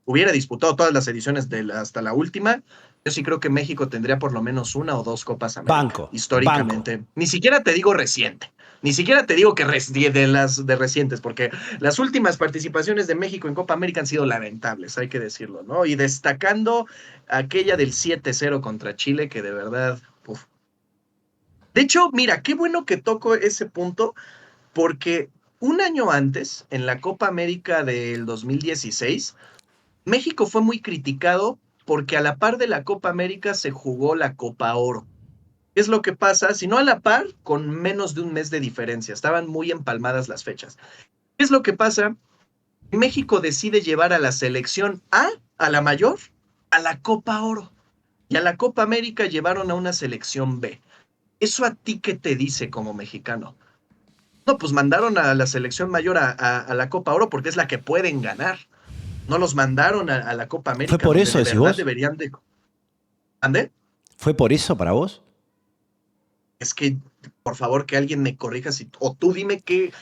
B: hubiera disputado todas las ediciones hasta la última, yo sí creo que México tendría por lo menos una o dos Copas América,
A: Banco.
B: históricamente. Ni siquiera te digo reciente, ni siquiera te digo que de las de recientes, porque las últimas participaciones de México en Copa América han sido lamentables, hay que decirlo, ¿no? Y destacando aquella del 7-0 contra Chile, que de verdad, uf. De hecho, mira, qué bueno que toco ese punto, porque un año antes, en la Copa América del 2016, México fue muy criticado porque a la par de la Copa América se jugó la Copa Oro. ¿Qué es lo que pasa? Si no a la par, con menos de un mes de diferencia. Estaban muy empalmadas las fechas. ¿Qué es lo que pasa? México decide llevar a la selección a la mayor, a la Copa Oro. Y a la Copa América llevaron a una selección B. ¿Eso a ti qué te dice como mexicano? No, pues mandaron a la selección mayor a la Copa Oro porque es la que pueden ganar. No los mandaron a la Copa
A: ¿Fue
B: América,
A: por
B: donde
A: eso,
B: de
A: decís
B: verdad
A: vos?
B: deberían de. ¿Ande?
A: ¿Fue por eso para vos?
B: Es que, por favor, que alguien me corrija o tú dime qué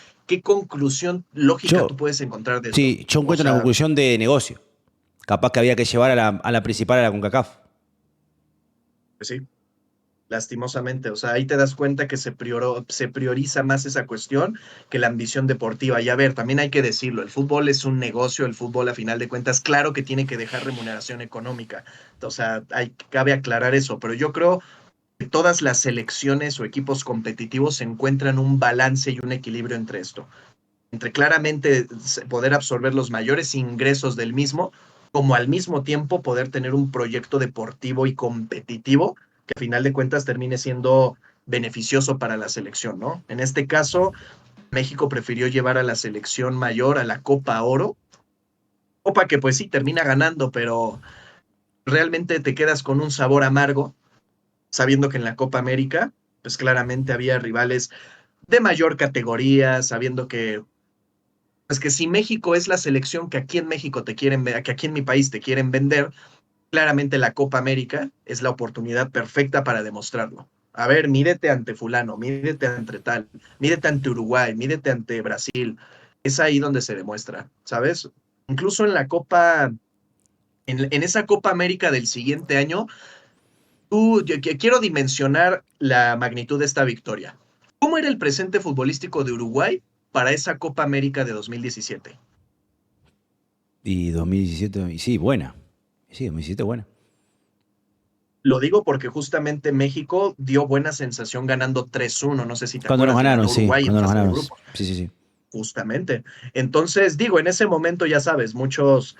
B: conclusión lógica tú
A: Yo,
B: puedes encontrar de esto.
A: sí, yo
B: O
A: encuentro una
B: sea,
A: conclusión de negocio. Capaz que había que llevar a la principal a la CONCACAF.
B: pues sí, lastimosamente. O sea, ahí te das cuenta que se prioriza más esa cuestión que la ambición deportiva. Y a ver, también hay que decirlo, el fútbol es un negocio, el fútbol a final de cuentas, claro que tiene que dejar remuneración económica. O sea, cabe aclarar eso, pero yo creo que todas las selecciones o equipos competitivos se encuentran un balance y un equilibrio entre esto. Entre claramente poder absorber los mayores ingresos del mismo, como al mismo tiempo poder tener un proyecto deportivo y competitivo que a final de cuentas termine siendo beneficioso para la selección, ¿no? En este caso, México prefirió llevar a la selección mayor a la Copa Oro, Copa que pues sí termina ganando, pero realmente te quedas con un sabor amargo, sabiendo que en la Copa América, pues claramente había rivales de mayor categoría, sabiendo que pues que si México es la selección que aquí en México te quieren ver, que aquí en mi país te quieren vender, claramente la Copa América es la oportunidad perfecta para demostrarlo. A ver, mídete ante fulano, mídete ante tal, mídete ante Uruguay, mídete ante Brasil. Es ahí donde se demuestra, ¿sabes? Incluso en la Copa, en esa Copa América del siguiente año, yo quiero dimensionar la magnitud de esta victoria. ¿Cómo era el presente futbolístico de Uruguay para esa Copa América de 2017?
A: Y 2017, y sí, buena. Sí, 2017 buena.
B: Lo digo porque justamente México dio buena sensación ganando 3-1. No sé si te
A: Cuando nos
B: acuerdas, le
A: ganaron,
B: ganó
A: sí,
B: Uruguay en
A: cuando nos
B: fase de
A: ganaron.
B: grupos,
A: Sí, sí, sí.
B: justamente. Entonces, digo, en ese momento ya sabes, muchos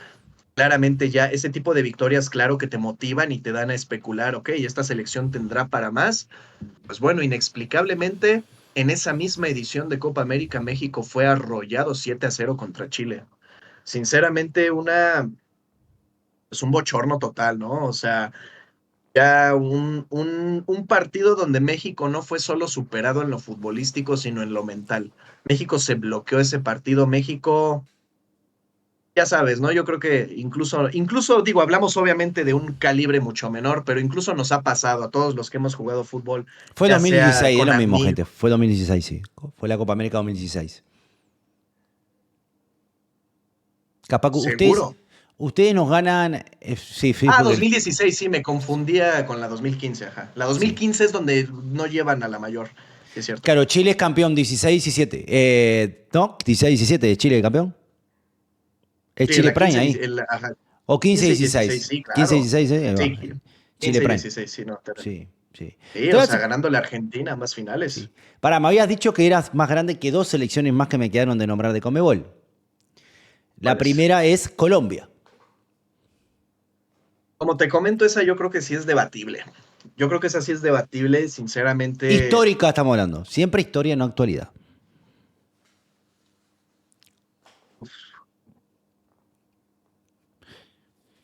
B: claramente ya ese tipo de victorias, claro que te motivan y te dan a especular, ok, esta selección tendrá para más. Pues bueno, inexplicablemente, en esa misma edición de Copa América, México fue arrollado 7-0 contra Chile. Sinceramente, es un bochorno total, ¿no? O sea, ya un partido donde México no fue solo superado en lo futbolístico, sino en lo mental. México se bloqueó ese partido. México, ya sabes, ¿no? Yo creo que incluso digo, hablamos obviamente de un calibre mucho menor, pero incluso nos ha pasado a todos los que hemos jugado fútbol,
A: Fue
B: ya sea
A: 2016, es
B: con
A: lo mismo,
B: amigos,
A: gente. Fue 2016, sí. Fue la Copa América 2016. Capaz que
B: seguro.
A: ustedes nos ganan. Sí, sí,
B: Ah,
A: porque.
B: 2016, sí, me confundía con la 2015, ajá. La
A: Sí.
B: 2015 es donde no llevan a la mayor, sí es cierto.
A: Claro, Chile es campeón 16-17. ¿No? 16-17, Chile campeón. Es
B: Sí,
A: Chile
B: la
A: Prime
B: 15,
A: ahí.
B: ajá,
A: O
B: 15 y 16,
A: 15-16.
B: sí, claro.
A: 15-16, ahí
B: Sí,
A: va. Chile
B: 15 y
A: Prime.
B: 16, sí, no, terrible.
A: Sí, sí.
B: Sí,
A: Te
B: o
A: voy a
B: sea,
A: decir-
B: ganándole a Argentina, ambas finales.
A: sí. Pará, me habías dicho que eras más grande que dos selecciones más que me quedaron de nombrar de Conmebol. La
B: ¿Cuáles?
A: primera es Colombia.
B: Como te comento, esa yo creo que sí es debatible. Yo creo que esa sí es debatible, sinceramente.
A: Histórica estamos hablando. Siempre historia, no actualidad.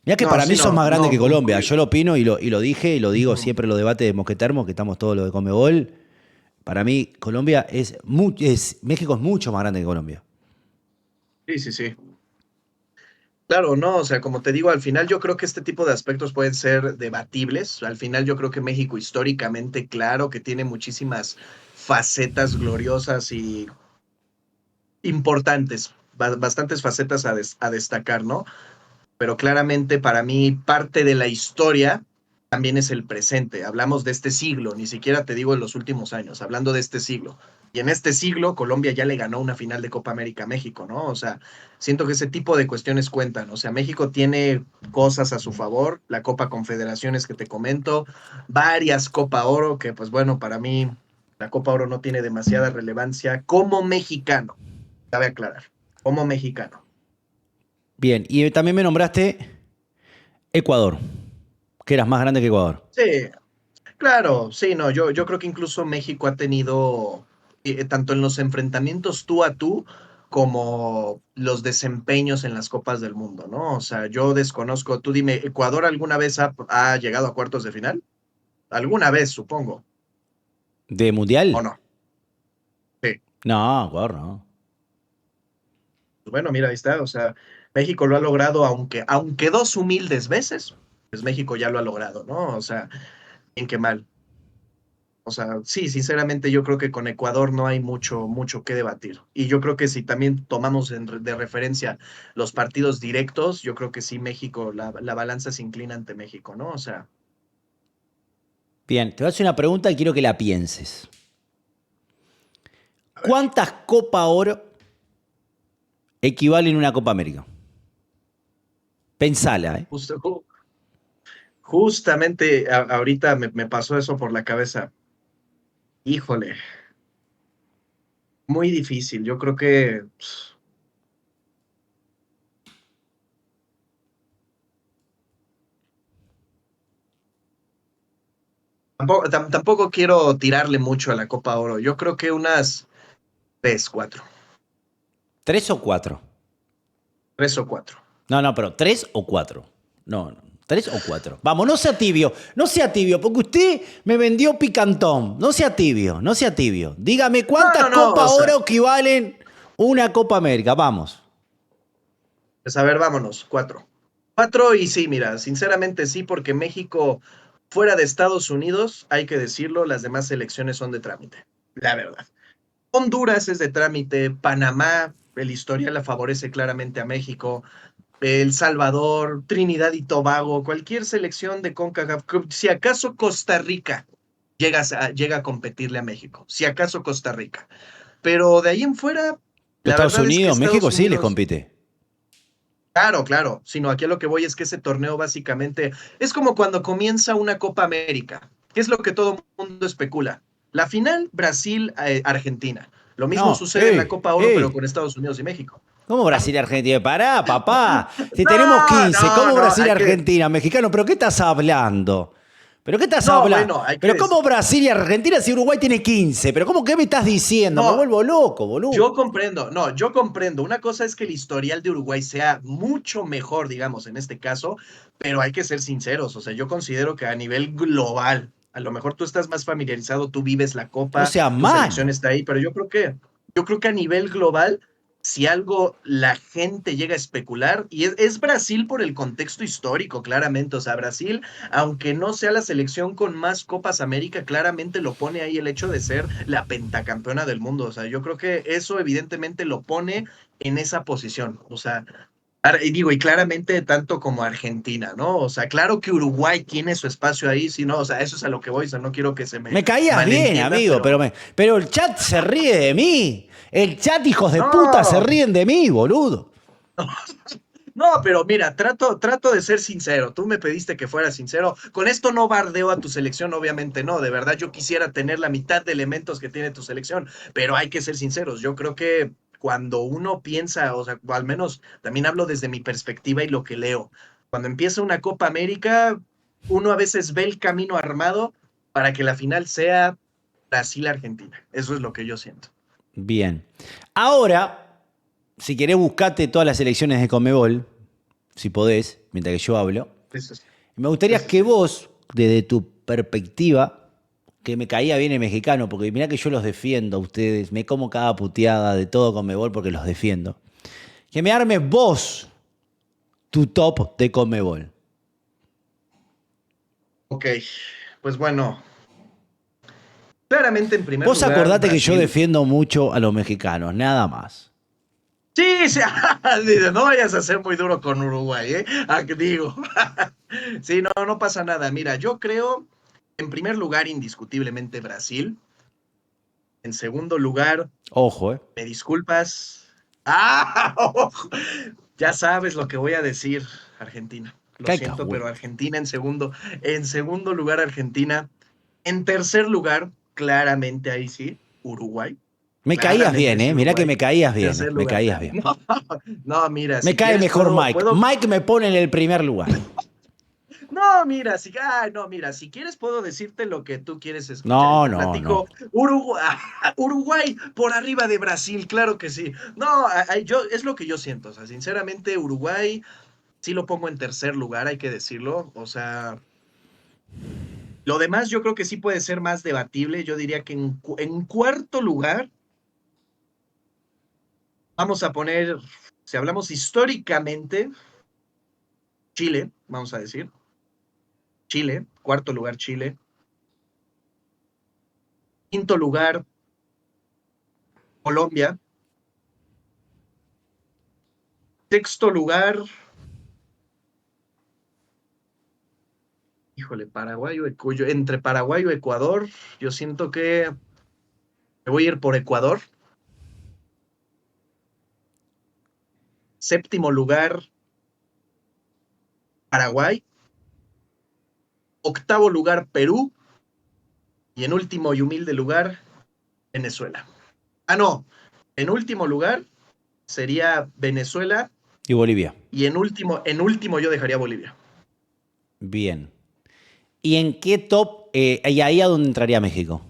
A: Mira que
B: No,
A: para
B: sí,
A: mí sos
B: no,
A: más grande
B: no,
A: que Colombia. Yo lo opino y lo dije y lo digo
B: Ujú.
A: siempre en los debates de Mosquetermo, que estamos todos los de Conmebol. Para mí, Colombia México es mucho más grande que Colombia.
B: Sí, sí, sí. Claro, no, o sea, como te digo, al final yo creo que este tipo de aspectos pueden ser debatibles. Al final yo creo que México históricamente, claro, que tiene muchísimas facetas gloriosas y importantes, bastantes facetas a destacar, ¿no? Pero claramente para mí parte de la historia también es el presente. Hablamos de este siglo, ni siquiera te digo en los últimos años, hablando de este siglo. Y en este siglo Colombia ya le ganó una final de Copa América a México, ¿no? O sea, siento que ese tipo de cuestiones cuentan. O sea, México tiene cosas a su favor, la Copa Confederaciones que te comento, varias Copa Oro, que pues bueno, para mí la Copa Oro no tiene demasiada relevancia como mexicano, cabe aclarar, como mexicano.
A: Bien, y también me nombraste Ecuador, que eras más grande que Ecuador.
B: Sí, claro, sí, no, yo creo que incluso México ha tenido, tanto en los enfrentamientos tú a tú, como los desempeños en las Copas del Mundo, ¿no? O sea, yo desconozco, tú dime, ¿Ecuador alguna vez ha llegado a cuartos de final? Alguna vez, supongo,
A: ¿De
B: ¿o
A: Mundial?
B: no? Sí.
A: No, Ecuador no.
B: Bueno, mira, ahí está, o sea, México lo ha logrado, aunque dos humildes veces, pues México ya lo ha logrado, ¿no? O sea, bien que mal. O sea, sí, sinceramente yo creo que con Ecuador no hay mucho que debatir. Y yo creo que si también tomamos de referencia los partidos directos, yo creo que sí México, la balanza se inclina ante México, ¿no? O sea,
A: Bien, te voy a hacer una pregunta y quiero que la pienses.
B: a ver,
A: ¿Cuántas Copa Oro equivalen a una Copa América? Pensala, ¿eh?
B: justamente ahorita me pasó eso por la cabeza. Híjole, muy difícil. Yo creo que tampoco quiero tirarle mucho a la Copa Oro. Yo creo que unas tres, cuatro,
A: ¿Tres o cuatro?
B: tres o cuatro.
A: No, no, pero ¿tres o cuatro? No, no. ¿Tres o cuatro? Vamos, no sea tibio, no sea tibio, porque usted me vendió picantón. No sea tibio, no sea tibio. Dígame
B: No,
A: cuántas
B: no, no, o
A: Copa
B: sea,
A: Oro equivalen una Copa América. Vamos.
B: pues a ver, vámonos, cuatro. Cuatro y sí, mira, sinceramente sí, porque México, fuera de Estados Unidos, hay que decirlo, las demás selecciones son de trámite, la verdad. Honduras es de trámite, Panamá, el historial la favorece claramente a México, El Salvador, Trinidad y Tobago, cualquier selección de CONCACAF, si acaso Costa Rica llega a competirle a México, si acaso Costa Rica. Pero de ahí en fuera,
A: Pero
B: la
A: Estados
B: verdad es que
A: Unidos, México
B: Estados
A: sí les
B: Unidos.
A: compite.
B: Claro, claro, sino aquí a lo que voy es que ese torneo básicamente es como cuando comienza una Copa América, que es lo que todo el mundo especula. La final, Brasil-Argentina. Lo mismo
A: No,
B: sucede en la Copa Oro, pero con Estados Unidos y México.
A: ¿Cómo
B: ¿Ah?
A: Brasil y Argentina? Pará, papá. Si tenemos
B: No,
A: 15,
B: no,
A: ¿cómo
B: no,
A: Brasil y Argentina? Mexicano, ¿pero qué estás hablando? ¿Pero qué estás
B: no,
A: hablando?
B: bueno, hay que
A: ¿Pero
B: decir.
A: cómo Brasil y Argentina si Uruguay tiene 15? ¿Pero cómo qué me estás diciendo? Me
B: No,
A: vuelvo loco, boludo.
B: yo comprendo, no, yo comprendo. Una cosa es que el historial de Uruguay sea mucho mejor, digamos, en este caso, pero hay que ser sinceros. O sea, yo considero que a nivel global, a lo mejor tú estás más familiarizado, tú vives la
A: No
B: Copa,
A: sea
B: tu selección
A: malo.
B: está ahí, pero yo creo que a nivel global, si algo la gente llega a especular, y es Brasil por el contexto histórico, claramente. O sea, Brasil, aunque no sea la selección con más Copas América, claramente lo pone ahí el hecho de ser la pentacampeona del mundo. O sea, yo creo que eso evidentemente lo pone en esa posición. O sea, y digo, y claramente tanto como Argentina, ¿no? O sea, claro que Uruguay tiene su espacio ahí, si no, o sea, eso es a lo que voy, o sea, no quiero que se me
A: Me caías bien,
B: malentienda,
A: amigo,
B: pero
A: pero el chat se ríe de mí. El chat, hijos de puta, se
B: no,
A: ríen de mí, boludo.
B: no, pero mira, trato de ser sincero. Tú me pediste que fuera sincero. Con esto no bardeo a tu selección, obviamente no. De verdad, yo quisiera tener la mitad de elementos que tiene tu selección, pero hay que ser sinceros. Yo creo que cuando uno piensa, o sea, o al menos también hablo desde mi perspectiva y lo que leo. Cuando empieza una Copa América, uno a veces ve el camino armado para que la final sea Brasil-Argentina. Eso es lo que yo siento.
A: Bien. Ahora, si querés, buscate todas las elecciones de Conmebol, si podés, mientras que yo hablo.
B: Eso es,
A: Me gustaría
B: eso
A: que
B: sí.
A: vos, desde tu perspectiva, que me caía bien el mexicano, porque mirá que yo los defiendo a ustedes, me como cada puteada de todo Conmebol porque los defiendo. Que me armes vos tu top de Conmebol.
B: Ok, pues bueno, claramente en primer
A: Vos
B: lugar
A: acordate que yo
B: Brasil.
A: defiendo mucho a los mexicanos, nada más.
B: Sí, sí, dice, no vayas a ser muy duro con Uruguay, ¿eh? Digo, sí, no, no pasa nada. Mira, yo creo, en primer lugar, indiscutiblemente Brasil. En segundo lugar,
A: Ojo, ¿eh?
B: me disculpas. ¡Ah! Ojo, ya sabes lo que voy a decir, Argentina. Lo siento, pero
A: Cacahuete.
B: Argentina en segundo. En segundo lugar, Argentina. En tercer lugar, claramente ahí sí, Uruguay.
A: Me caías
B: Claramente
A: bien,
B: es
A: ¿eh? Mirá que
B: Uruguay.
A: me caías bien, ¿eh?
B: Tercer
A: Me
B: lugar.
A: caías bien.
B: No, no, mira,
A: Me
B: si
A: cae
B: quieres
A: mejor Mike.
B: puedo.
A: Mike me pone en el primer lugar.
B: No, mira, no, mira, si quieres puedo decirte lo que tú quieres escuchar y
A: No,
B: te
A: no, no.
B: platico Uruguay, Uruguay por arriba de Brasil, claro que sí. No, yo es lo que yo siento, o sea, sinceramente Uruguay sí lo pongo en tercer lugar, hay que decirlo, o sea, lo demás yo creo que sí puede ser más debatible, yo diría que en cuarto lugar vamos a poner, si hablamos históricamente, Chile, vamos a decir, Chile, cuarto lugar Chile, quinto lugar Colombia, sexto lugar, híjole, Paraguay o Ecuador, entre Paraguay o Ecuador, yo siento que me voy a ir por Ecuador. Séptimo lugar, Paraguay. Octavo lugar, Perú. Y en último y humilde lugar, Venezuela. Ah, no. En último lugar sería Venezuela.
A: Y Bolivia.
B: Y en último yo dejaría Bolivia.
A: Bien. ¿Y en qué top? Y ahí a dónde entraría México.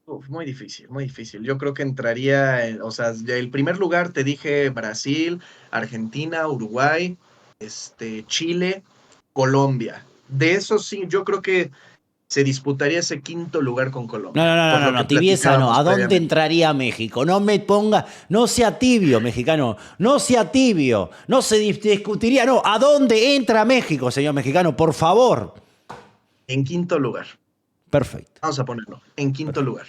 B: Uf, muy difícil, muy difícil. Yo creo que entraría, o sea, el primer lugar te dije Brasil, Argentina, Uruguay, Chile, Colombia. De eso sí, yo creo que se disputaría ese quinto lugar con
A: No, no,
B: Colombia,
A: no, no,
B: por
A: no,
B: lo que
A: no, tibieza no.
B: platicábamos
A: ¿A dónde
B: previamente.
A: entraría México? No me ponga, no sea tibio, mexicano. No sea tibio. No se discutiría, no. ¿A dónde entra México, señor mexicano? Por favor.
B: En quinto lugar,
A: Perfecto,
B: vamos a ponerlo, en quinto
A: perfecto.
B: lugar.